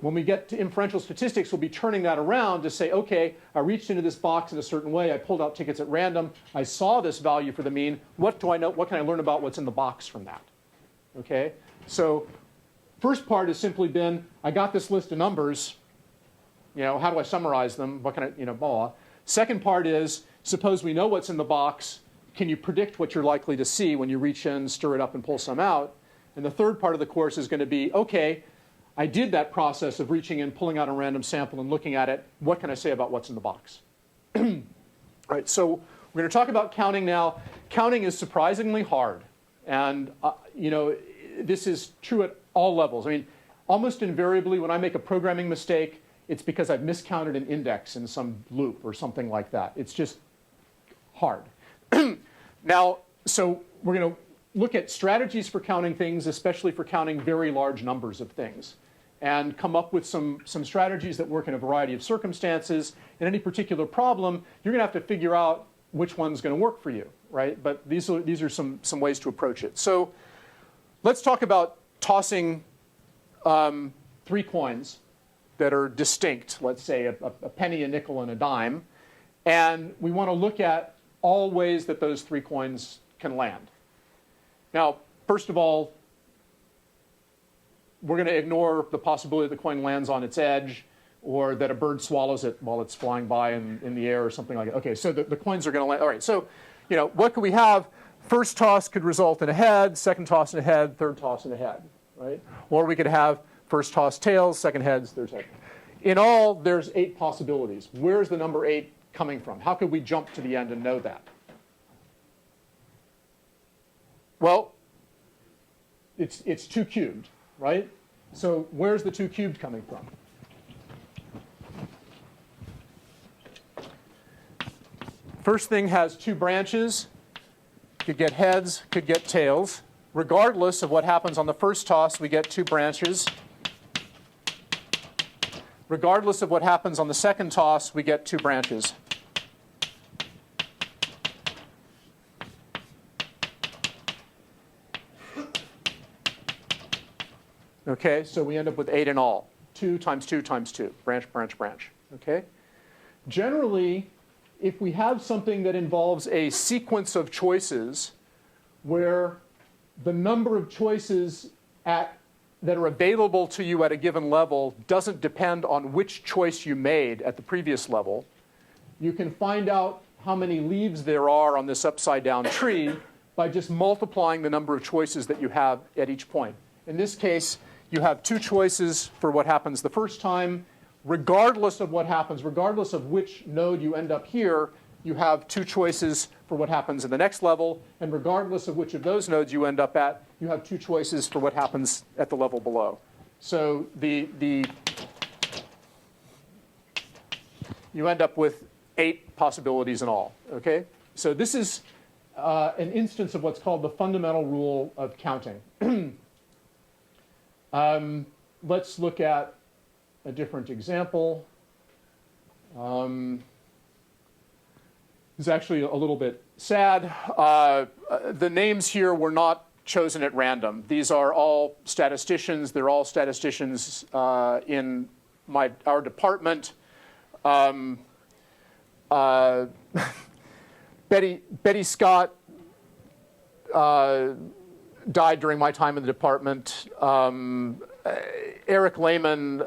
A: When we get to inferential statistics, we'll be turning that around to say, okay, I reached into this box in a certain way. I pulled out tickets at random. I saw this value for the mean. What do I know? What can I learn about what's in the box from that? Okay, so first part has simply been, I got this list of numbers. How do I summarize them? What can I, blah. Second part is, suppose we know what's in the box. Can you predict what you're likely to see when you reach in, stir it up, and pull some out? And the third part of the course is going to be, okay, I did that process of reaching in, pulling out a random sample, and looking at it. What can I say about what's in the box? All right, so we're going to talk about counting now. Counting is surprisingly hard. And, this is true at all levels. I mean, almost invariably, when I make a programming mistake, it's because I've miscounted an index in some loop or something like that. It's just hard. Now, so we're going to look at strategies for counting things, especially for counting very large numbers of things, and come up with some strategies that work in a variety of circumstances. In any particular problem, you're going to have to figure out which one's going to work for you, right? But these are some ways to approach it. So let's talk about tossing 3 coins that are distinct, let's say a penny, a nickel, and a dime. And we want to look at all ways that those 3 coins can land. Now, first of all, we're going to ignore the possibility that the coin lands on its edge or that a bird swallows it while it's flying by in the air or something like that. Okay, so the coins are going to land. All right, so what could we have? First toss could result in a head, second toss in a head, third toss in a head, right? Or we could have first toss tails, second heads, third head. In all, there's 8 possibilities. Where's the number 8 coming from? How could we jump to the end and know that? Well, it's 2 cubed, right? So where's the 2 cubed coming from? First thing has 2 branches. Could get heads, could get tails. Regardless of what happens on the first toss, we get 2 branches. Regardless of what happens on the second toss, we get 2 branches. Okay, so we end up with 8 in all. 2 times 2 times 2. Branch, branch, branch. Okay? Generally, if we have something that involves a sequence of choices where the number of choices that are available to you at a given level doesn't depend on which choice you made at the previous level, you can find out how many leaves there are on this upside-down tree by just multiplying the number of choices that you have at each point. In this case, you have 2 choices for what happens the first time. Regardless of what happens, regardless of which node you end up here, you have 2 choices for what happens in the next level. And regardless of which of those nodes you end up at, you have 2 choices for what happens at the level below. So you end up with 8 possibilities in all. Okay? So this is an instance of what's called the fundamental rule of counting. Let's look at a different example. It's actually a little bit sad. The names here were not chosen at random. These are all statisticians. They're all statisticians in our department. Betty Scott died during my time in the department. Eric Lehman,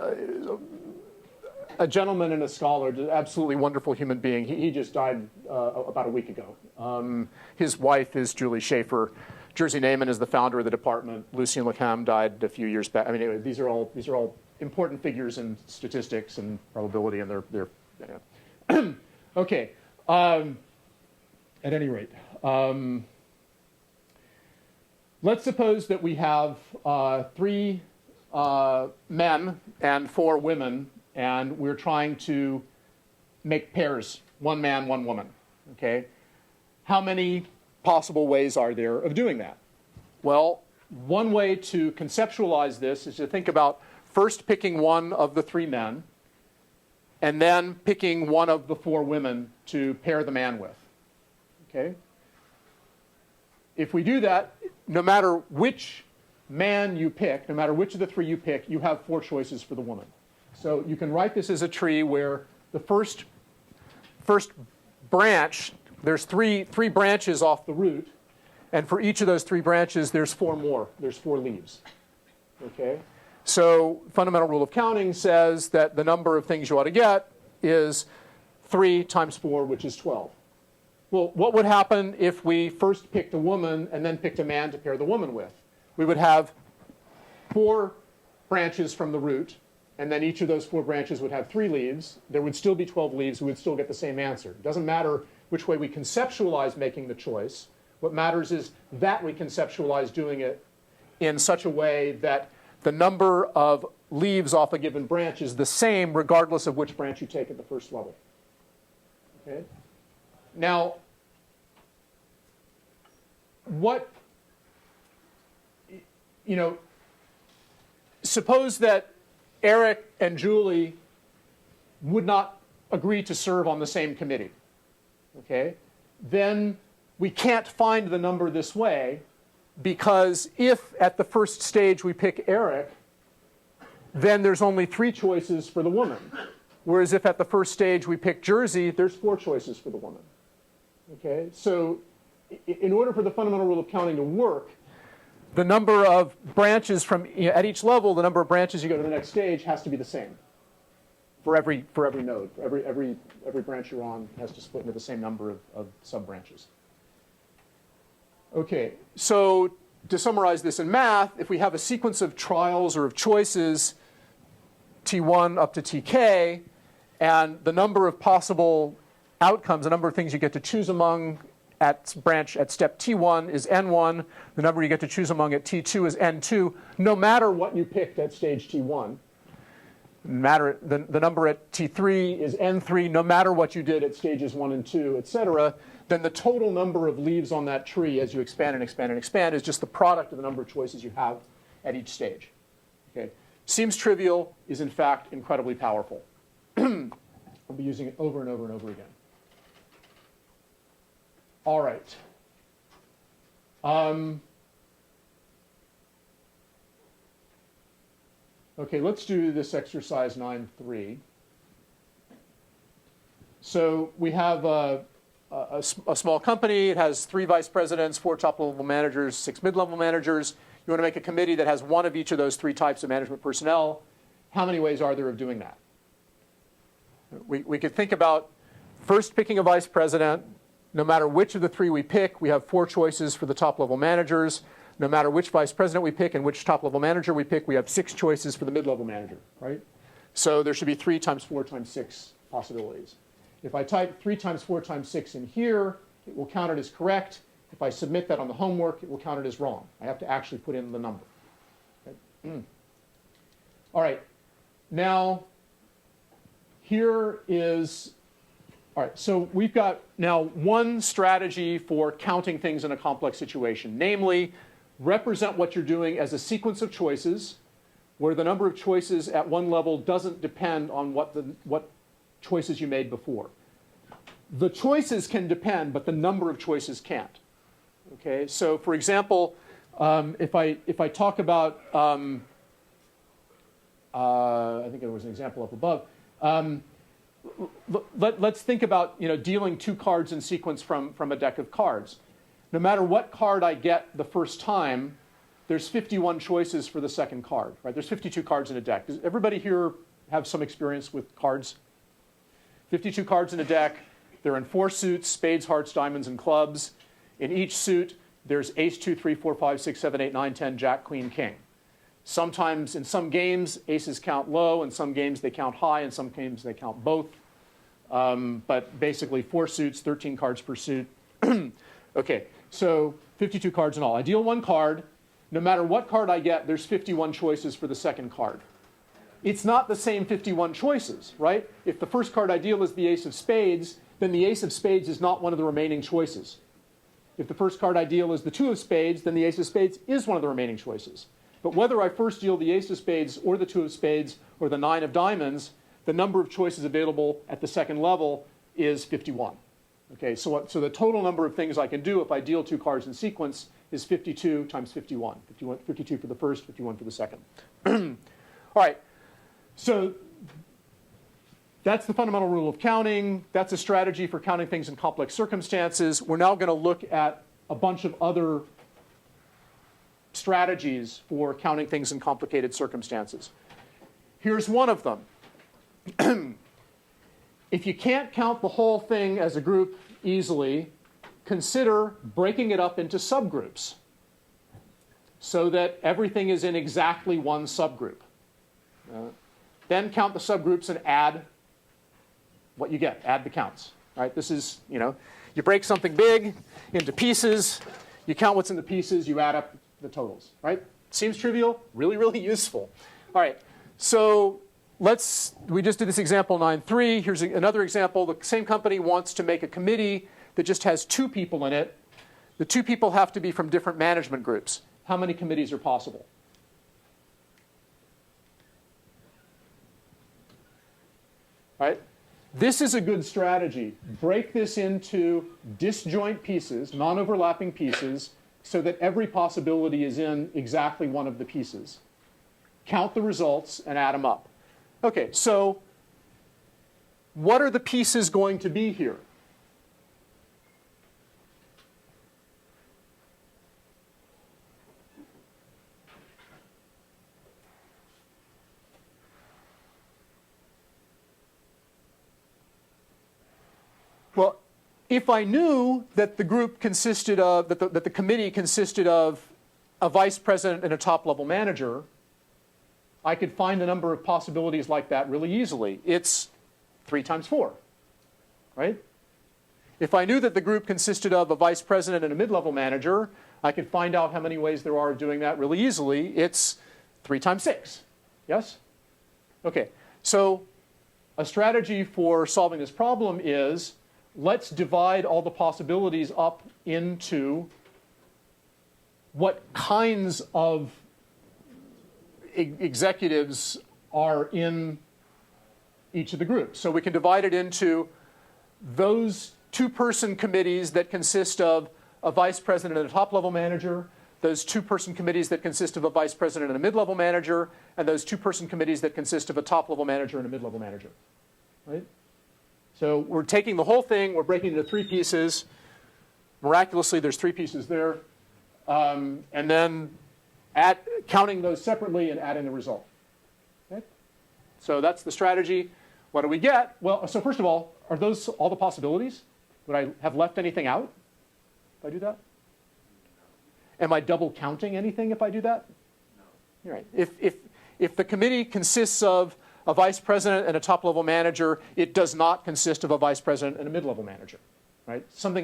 A: a gentleman and a scholar, an absolutely wonderful human being. He just died about a week ago. His wife is Julie Schaefer. Jerzy Neyman is the founder of the department. Lucien Lacam died a few years back. I mean, anyway, these are all important figures in statistics and probability, and they're okay. At any rate, let's suppose that we have 3 men and 4 women, and we're trying to make pairs, 1 man, 1 woman. Okay, how many possible ways are there of doing that? Well, one way to conceptualize this is to think about first picking one of the 3 men, and then picking one of the 4 women to pair the man with. Okay? If we do that, no matter which man you pick, no matter which of the 3 you pick, you have 4 choices for the woman. So you can write this as a tree where the first branch, there's three branches off the root, and for each of those 3 branches, there's 4 more. There's 4 leaves. Okay? So fundamental rule of counting says that the number of things you ought to get is 3 times 4, which is 12. Well, what would happen if we first picked a woman and then picked a man to pair the woman with? We would have 4 branches from the root, and then each of those 4 branches would have 3 leaves. There would still be 12 leaves. We would still get the same answer. It doesn't matter which way we conceptualize making the choice. What matters is that we conceptualize doing it in such a way that the number of leaves off a given branch is the same regardless of which branch you take at the first level. Okay? Now, suppose that Eric and Julie would not agree to serve on the same committee. Okay? Then we can't find the number this way, because if at the first stage we pick Eric, then there's only 3 choices for the woman. Whereas if at the first stage we pick Jerzy, there's 4 choices for the woman. Okay? So in order for the fundamental rule of counting to work, the number of branches from at each level, the number of branches you go to the next stage has to be the same for every node. Every branch you're on has to split into the same number of sub-branches. Okay, so to summarize this in math, if we have a sequence of trials or of choices, T1 up to Tk, and the number of possible outcomes, the number of things you get to choose among at step T1 is N1, the number you get to choose among at T2 is N2, no matter what you picked at stage T1. The number at T3 is N3, no matter what you did at stages 1 and 2, et cetera. Then the total number of leaves on that tree as you expand and expand and expand is just the product of the number of choices you have at each stage. Okay? Seems trivial, is in fact incredibly powerful. I'll be using it over and over and over again. All right. Okay, let's do this exercise 9.3. So we have a small company. It has 3 vice presidents, 4 top-level managers, 6 mid-level managers. You want to make a committee that has one of each of those 3 types of management personnel. How many ways are there of doing that? We could think about first picking a vice president. No matter which of the 3 we pick, we have 4 choices for the top-level managers. No matter which vice president we pick and which top-level manager we pick, we have 6 choices for the mid-level manager, right? So there should be 3 times 4 times 6 possibilities. If I type 3 times 4 times 6 in here, it will count it as correct. If I submit that on the homework, it will count it as wrong. I have to actually put in the number. Okay? All right. Now, here is All right, so we've got now one strategy for counting things in a complex situation, namely represent what you're doing as a sequence of choices where the number of choices at one level doesn't depend on what choices you made before. The choices can depend, but the number of choices can't. Okay, so for example, if I talk about, I think there was an example up above. Let's think about dealing 2 cards in sequence from a deck of cards. No matter what card I get the first time, there's 51 choices for the second card. Right? There's 52 cards in a deck. Does everybody here have some experience with cards? 52 cards in a deck. They're in 4 suits: spades, hearts, diamonds, and clubs. In each suit, there's ace, 2, 3, 4, 5, 6, 7, 8, 9, 10, jack, queen, king. Sometimes in some games, aces count low. In some games, they count high. In some games, they count both. But basically, 4 suits, 13 cards per suit. OK, so 52 cards in all. I deal 1 card. No matter what card I get, there's 51 choices for the second card. It's not the same 51 choices, right? If the first card I deal is the ace of spades, then the ace of spades is not one of the remaining choices. If the first card I deal is the 2 of spades, then the ace of spades is one of the remaining choices. But whether I first deal the ace of spades or the 2 of spades or the 9 of diamonds, the number of choices available at the second level is 51. Okay, so the total number of things I can do if I deal 2 cards in sequence is 52 times 51. 52 for the first, 51 for the second. All right, so that's the fundamental rule of counting. That's a strategy for counting things in complex circumstances. We're now going to look at a bunch of other strategies for counting things in complicated circumstances. Here's one of them. If you can't count the whole thing as a group easily, consider breaking it up into subgroups so that everything is in exactly one subgroup. Then count the subgroups and add what you get, add the counts. Right? This is, you break something big into pieces, you count what's in the pieces, you add up the totals. Right? Seems trivial, really, really useful. All right, so we just did this example 9.3. Here's another example. The same company wants to make a committee that just has 2 people in it. The 2 people have to be from different management groups. How many committees are possible? Right? This is a good strategy. Break this into disjoint pieces, non-overlapping pieces, so that every possibility is in exactly one of the pieces. Count the results and add them up. OK, so what are the pieces going to be here? Well, if I knew that the group consisted of, that the committee consisted of a vice president and a top-level manager, I could find a number of possibilities like that really easily. It's 3 times 4, right? If I knew that the group consisted of a vice president and a mid-level manager, I could find out how many ways there are of doing that really easily. It's 3 times 6, yes? OK, so a strategy for solving this problem is let's divide all the possibilities up into what kinds of executives are in each of the groups. So we can divide it into those 2-person committees that consist of a vice president and a top-level manager, those 2-person committees that consist of a vice president and a mid-level manager, and those 2-person committees that consist of a top-level manager and a mid-level manager. Right? So we're taking the whole thing, we're breaking it into 3 pieces. Miraculously, there's 3 pieces there. And then counting those separately and adding the result. Okay? So that's the strategy. What do we get? Well, so first of all, are those all the possibilities? Would I have left anything out if I do that? Am I double counting anything if I do that? No. You're right. If the committee consists of a vice president and a top-level manager, it does not consist of a vice president and a mid-level manager. Right?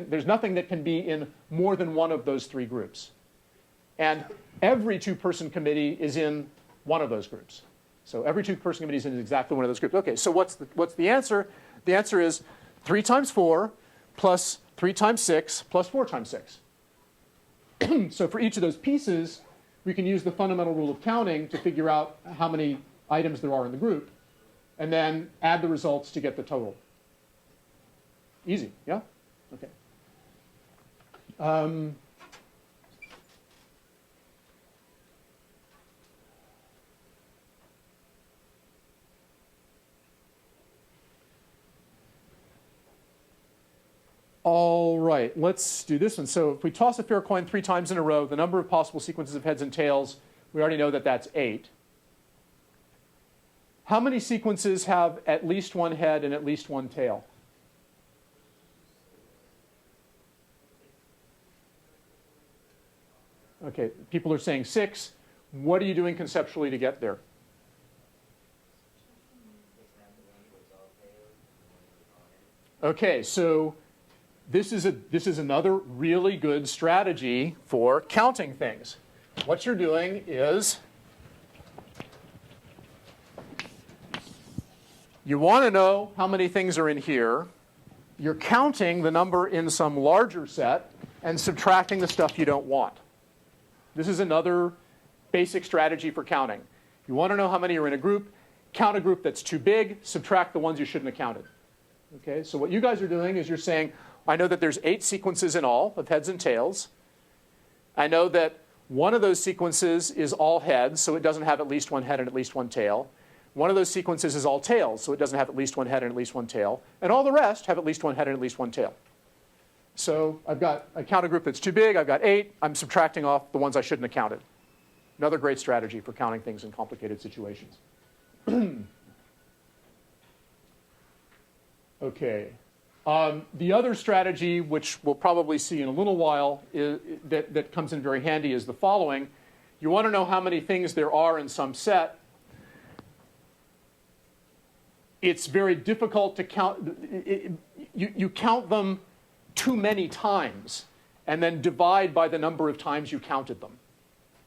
A: There's nothing that can be in more than one of those 3 groups. And every 2-person committee is in one of those groups. So every 2-person committee is in exactly one of those groups. OK, so what's the answer? The answer is 3 times 4 plus 3 times 6 plus 4 times 6. So for each of those pieces, we can use the fundamental rule of counting to figure out how many items there are in the group, and then add the results to get the total. Easy, yeah? Okay. All right, let's do this one. So if we toss a fair coin 3 times in a row, the number of possible sequences of heads and tails, we already know that that's 8. How many sequences have at least one head and at least one tail? Okay, people are saying 6. What are you doing conceptually to get there? Okay, so this is another really good strategy for counting things. What you're doing is you want to know how many things are in here. You're counting the number in some larger set and subtracting the stuff you don't want. This is another basic strategy for counting. You want to know how many are in a group. Count a group that's too big. Subtract the ones you shouldn't have counted. Okay, so what you guys are doing is you're saying, I know that there's 8 sequences in all of heads and tails. I know that one of those sequences is all heads, so it doesn't have at least one head and at least one tail. One of those sequences is all tails, so it doesn't have at least one head and at least one tail. And all the rest have at least one head and at least one tail. So I count a group that's too big. I've got 8. I'm subtracting off the ones I shouldn't have counted. Another great strategy for counting things in complicated situations. Okay. The other strategy, which we'll probably see in a little while, that comes in very handy is the following. You want to know how many things there are in some set. It's very difficult to count. You count them too many times and then divide by the number of times you counted them.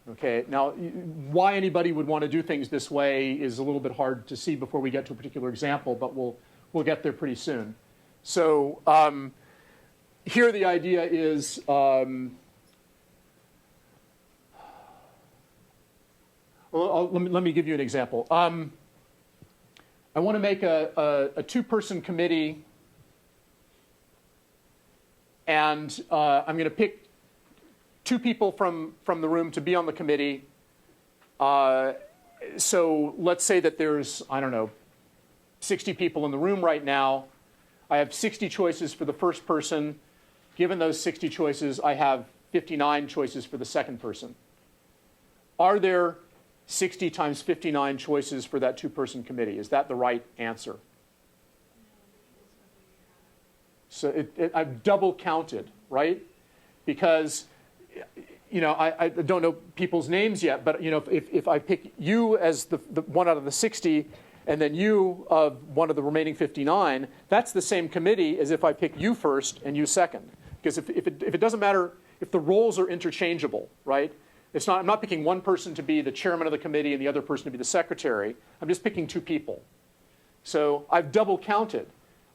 A: Okay. Now, why anybody would want to do things this way is a little bit hard to see before we get to a particular example, but we'll get there pretty soon. So here the idea is let me give you an example. I want to make a 2-person committee, and I'm going to pick 2 people from the room to be on the committee. So let's say that there's, I don't know, 60 people in the room right now. I have 60 choices for the first person. Given those 60 choices, I have 59 choices for the second person. Are there 60 times 59 choices for that 2-person committee? Is that the right answer? So I've double counted, right? Because I don't know people's names yet, but if I pick you as the one out of the 60, and then you of one of the remaining 59, that's the same committee as if I pick you first and you second. Because if it doesn't matter, if the roles are interchangeable, right? I'm not picking one person to be the chairman of the committee and the other person to be the secretary. I'm just picking 2 people. So I've double counted.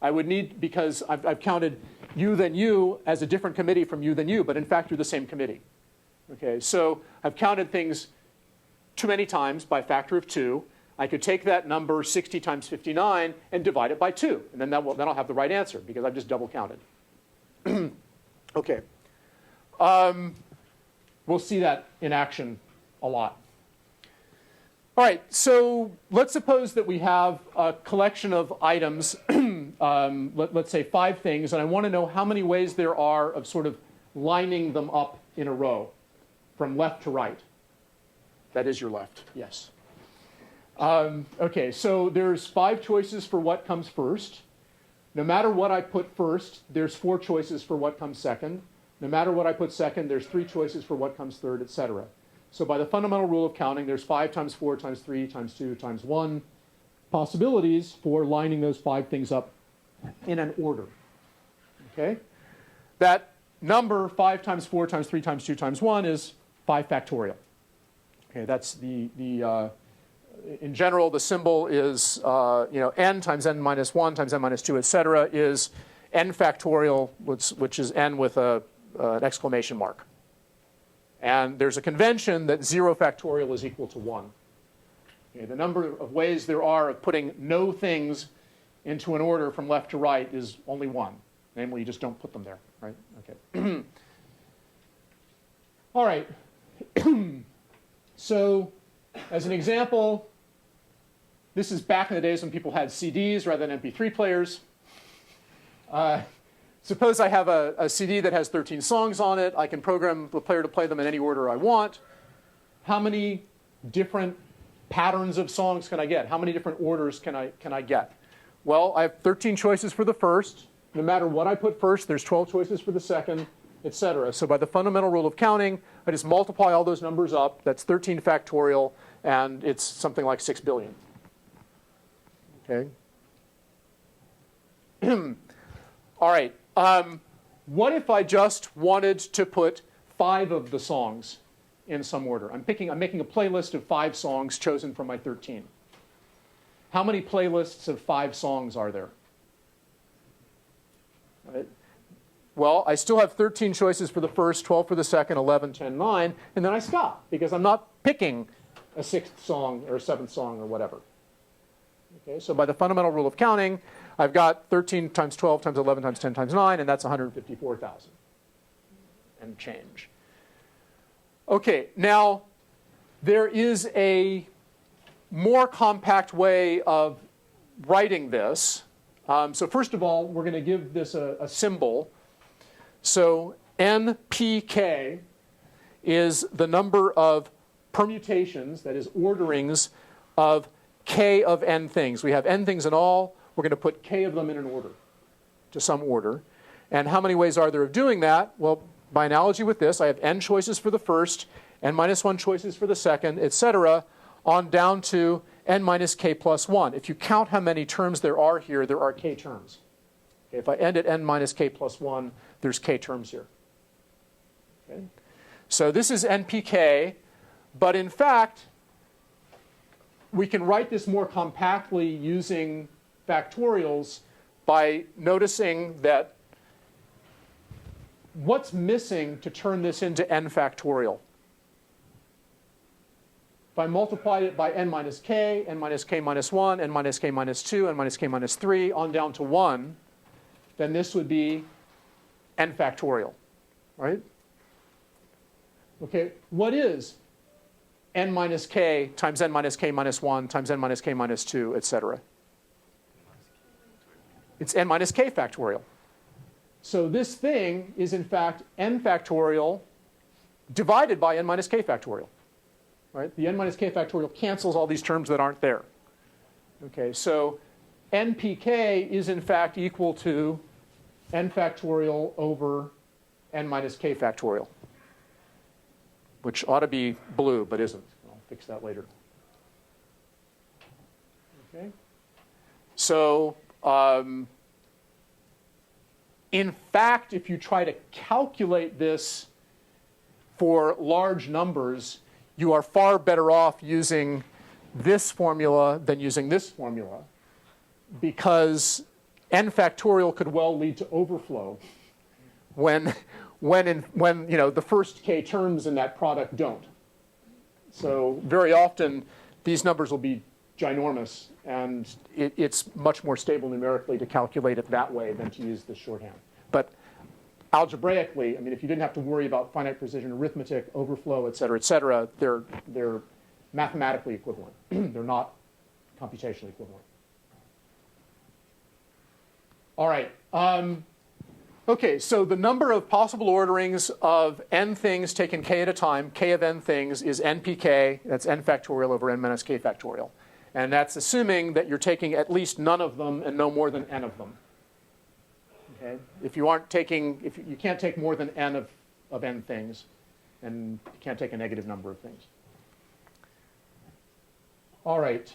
A: I would need, because I've counted you then you as a different committee from you then you, but in fact you're the same committee. Okay, so I've counted things too many times by a factor of 2. I could take that number, 60 times 59, and divide it by 2. And then I'll have the right answer, because I've just double counted. Okay. We'll see that in action a lot. All right, so let's suppose that we have a collection of items, let's say 5 things, and I want to know how many ways there are of sort of lining them up in a row from left to right. That is your left, yes. Okay, so there's 5 choices for what comes first. No matter what I put first, there's 4 choices for what comes second. No matter what I put second, there's 3 choices for what comes third, etc. So by the fundamental rule of counting, there's 5 times 4 times 3 times 2 times 1 possibilities for lining those 5 things up in an order. Okay? That number, 5 times 4 times 3 times 2 times 1, is 5 factorial. Okay, that's in general, the symbol is, n times n minus 1 times n minus 2, etc., is n factorial, which is n with an exclamation mark. And there's a convention that 0 factorial is equal to 1. Okay, the number of ways there are of putting no things into an order from left to right is only 1. Namely, you just don't put them there, right? Okay. All right. So, as an example, this is back in the days when people had CDs rather than MP3 players. Suppose I have a CD that has 13 songs on it. I can program the player to play them in any order I want. How many different patterns of songs can I get? How many different orders can I get? Well, I have 13 choices for the first. No matter what I put first, there's 12 choices for the second, etc. So by the fundamental rule of counting, I just multiply all those numbers up. That's 13 factorial, and it's something like 6 billion. Okay. All right. What if I just wanted to put 5 of the songs in some order? I'm making a playlist of 5 songs chosen from my 13. How many playlists of 5 songs are there? Right. Well, I still have 13 choices for the first, 12 for the second, 11, 10, 9, and then I stop because I'm not picking a 6th song or a 7th song or whatever. Okay, so by the fundamental rule of counting, I've got 13 times 12 times 11 times 10 times 9, and that's 154,000 and change. Okay, now there is a more compact way of writing this. So first of all, we're going to give this a symbol. So NPK is the number of permutations, that is orderings, of k of n things. We have n things in all. We're going to put k of them in an order, to some order. And how many ways are there of doing that? Well, by analogy with this, I have n choices for the first, n minus 1 choices for the second, etc., on down to n minus k plus 1. If you count how many terms there are here, there are k terms. Okay, if I end at n minus k plus 1, there's k terms here. Okay? So this is NPK, but in fact, we can write this more compactly using factorials by noticing that what's missing to turn this into n factorial? If I multiplied it by n minus k minus 1, n minus k minus 2, n minus k minus 3, on down to 1, then this would be n factorial, right? Okay, what is n minus k times n minus k minus 1 times n minus k minus 2, etc.? It's n minus k factorial. So this thing is, in fact, n factorial divided by n minus k factorial. Right? The n minus k factorial cancels all these terms that aren't there. Okay, so NPK is, in fact, equal to n factorial over n minus k factorial, which ought to be blue, but isn't. I'll fix that later. Okay. So, in fact, if you try to calculate this for large numbers, you are far better off using this formula than using this formula, because n factorial could well lead to overflow when the first k terms in that product don't. So very often these numbers will be ginormous, and it's much more stable numerically to calculate it that way than to use this shorthand. But algebraically, I mean, if you didn't have to worry about finite precision arithmetic, overflow, et cetera, they're mathematically equivalent. They're not computationally equivalent. All right. Okay, so the number of possible orderings of n things taken k at a time, k of n things, is npk. That's n factorial over n minus k factorial. And that's assuming that you're taking at least none of them and no more than n of them. Okay? If you can't take more than n of n things, and you can't take a negative number of things. All right.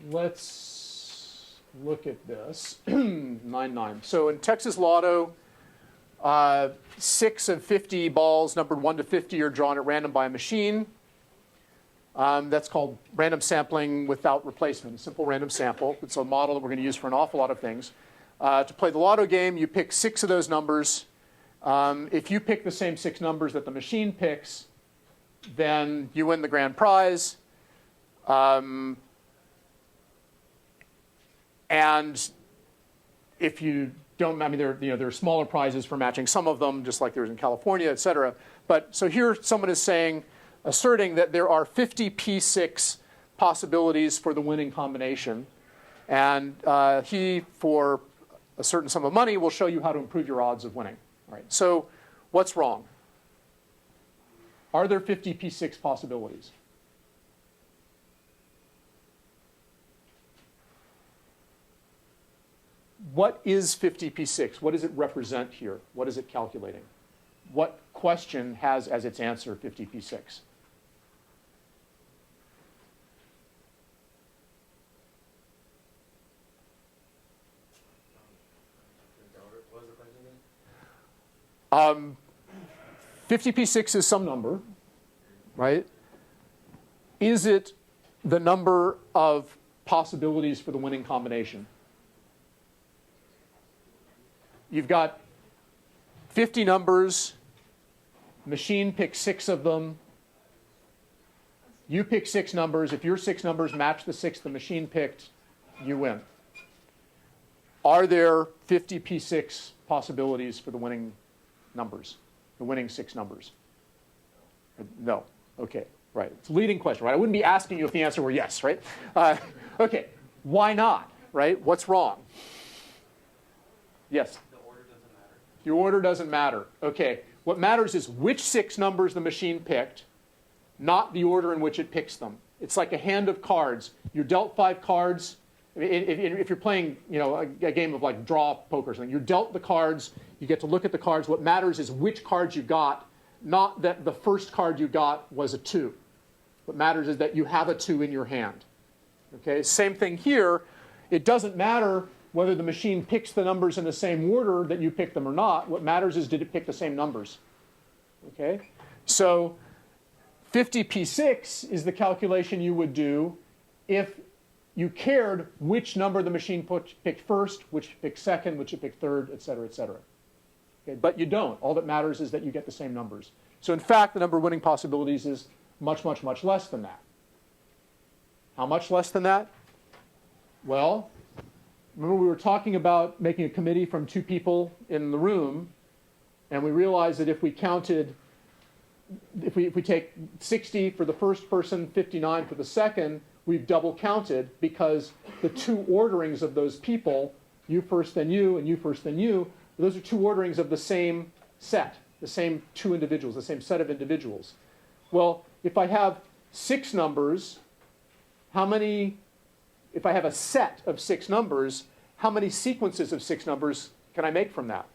A: Let's look at this. 9-9. So in Texas Lotto, 6 of 50 balls numbered 1 to 50 are drawn at random by a machine. That's called random sampling without replacement, a simple random sample. It's a model that we're going to use for an awful lot of things. To play the lotto game, you pick 6 of those numbers. If you pick the same 6 numbers that the machine picks, then you win the grand prize. And if you don't, I mean, there are smaller prizes for matching some of them, just like there is in California, et cetera. But so here someone is asserting that there are 50 P6 possibilities for the winning combination. And he, for a certain sum of money, will show you how to improve your odds of winning. All right, so what's wrong? Are there 50 P6 possibilities? What is 50 P6? What does it represent here? What is it calculating? What question has as its answer 50 P6?
C: What was the question again?
A: 50 P6 is some number, right? Is it the number of possibilities for the winning combination? You've got 50 numbers. Machine picks 6 of them. You pick 6 numbers. If your 6 numbers match the 6 the machine picked, you win. Are there 50 P6 possibilities for the winning numbers, the winning 6 numbers? No. OK, right. It's a leading question, right? I wouldn't be asking you if the answer were yes, right? OK, why not, right? What's wrong? Yes?
B: The order doesn't matter.
A: The order doesn't matter. OK, what matters is which 6 numbers the machine picked, not the order in which it picks them. It's like a hand of cards. You're dealt 5 cards. If you're playing, a game of like draw poker or something, you're dealt the cards. You get to look at the cards. What matters is which cards you got, not that the first card you got was a 2. What matters is that you have a 2 in your hand. Okay, same thing here. It doesn't matter whether the machine picks the numbers in the same order that you pick them or not. What matters is did it pick the same numbers. Okay, so 50 P6 is the calculation you would do if you cared which number the machine picked first, which picked second, which it picked third, et cetera, et cetera. Okay, but you don't. All that matters is that you get the same numbers. So in fact, the number of winning possibilities is much, much, much less than that. How much less than that? Well, remember we were talking about making a committee from 2 people in the room, and we realized that if we counted, if we take 60 for the first person, 59 for the second, we've double counted because the 2 orderings of those people, you first then you, and you first then you, those are 2 orderings of the same set, the same 2 individuals, the same set of individuals. Well, if I have 6 numbers, if I have a set of 6 numbers, how many sequences of 6 numbers can I make from that?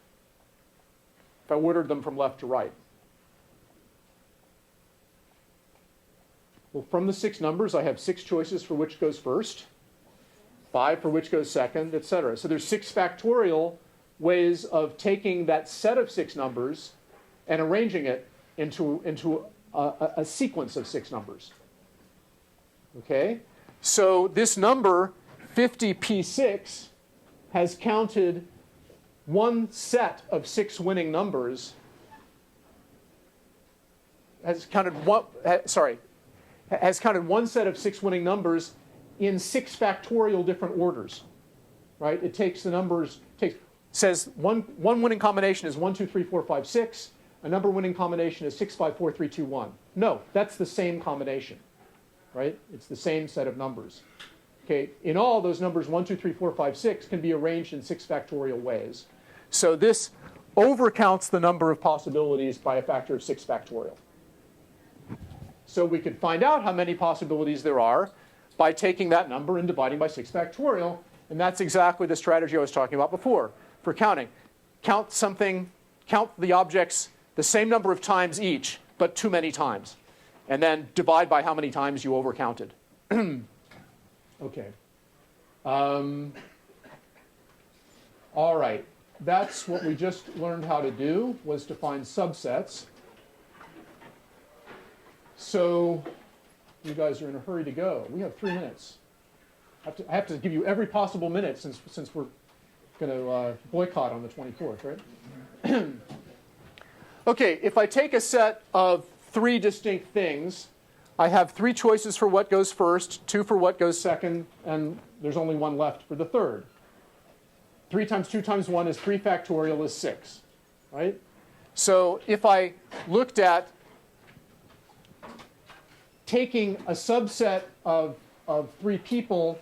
A: If I ordered them from left to right. Well, from the 6 numbers, I have 6 choices for which goes first, 5 for which goes second, et cetera. So there's 6 factorial ways of taking that set of 6 numbers and arranging it into a sequence of 6 numbers. Okay? So this number, 50 P6, has counted one set of 6 winning numbers, has counted one set of 6 winning numbers in 6 factorial different orders, right? It takes the numbers, says one winning combination is 1, 2, 3, 4, 5, 6. A number winning combination is 6, 5, 4, 3, 2, 1. No, that's the same combination, right? It's the same set of numbers. Okay, in all, those numbers 1, 2, 3, 4, 5, 6 can be arranged in 6 factorial ways. So this overcounts the number of possibilities by a factor of 6 factorial. So we could find out how many possibilities there are by taking that number and dividing by 6 factorial. And that's exactly the strategy I was talking about before for counting. Count the objects the same number of times each, but too many times. And then divide by how many times you overcounted. Okay. All right. That's what we just learned how to do, was to find subsets. So You guys are in a hurry to go. We have 3 minutes. I have to give you every possible minute since we're going to boycott on the 24th, right? Okay, if I take a set of 3 distinct things, I have 3 choices for what goes first, 2 for what goes second, and there's only 1 left for the third. 3 times 2 times 1 is 3 factorial is 6, right? So if I looked at taking a subset of 3 people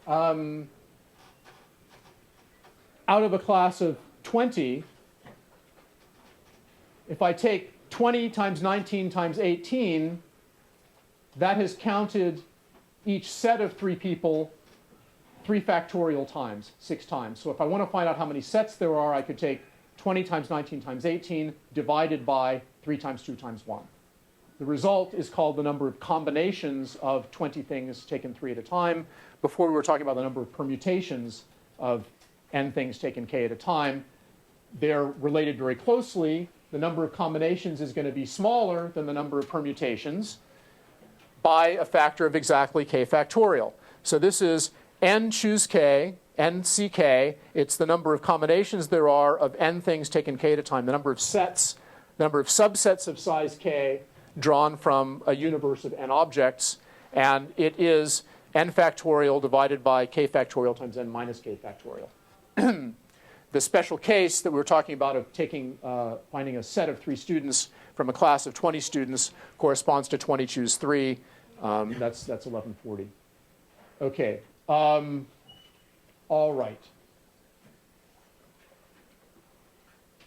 A: out of a class of 20, if I take 20 times 19 times 18, that has counted each set of 3 people 3 factorial times, 6 times. So if I want to find out how many sets there are, I could take 20 times 19 times 18 divided by 3 times 2 times 1. The result is called the number of combinations of 20 things taken 3 at a time. Before we were talking about the number of permutations of n things taken k at a time. They're related very closely. The number of combinations is going to be smaller than the number of permutations by a factor of exactly k factorial. So this is n choose k, n c k. It's the number of combinations there are of n things taken k at a time, the number of sets, the number of subsets of size k drawn from a universe of n objects. And it is n factorial divided by k factorial times n minus k factorial. The special case that we were talking about of finding a set of 3 students from a class of 20 students corresponds to 20 choose 3. That's 1140. Okay. All right.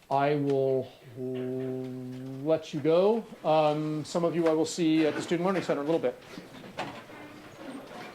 A: I will let you go. Some of you I will see at the Student Learning Center in a little bit.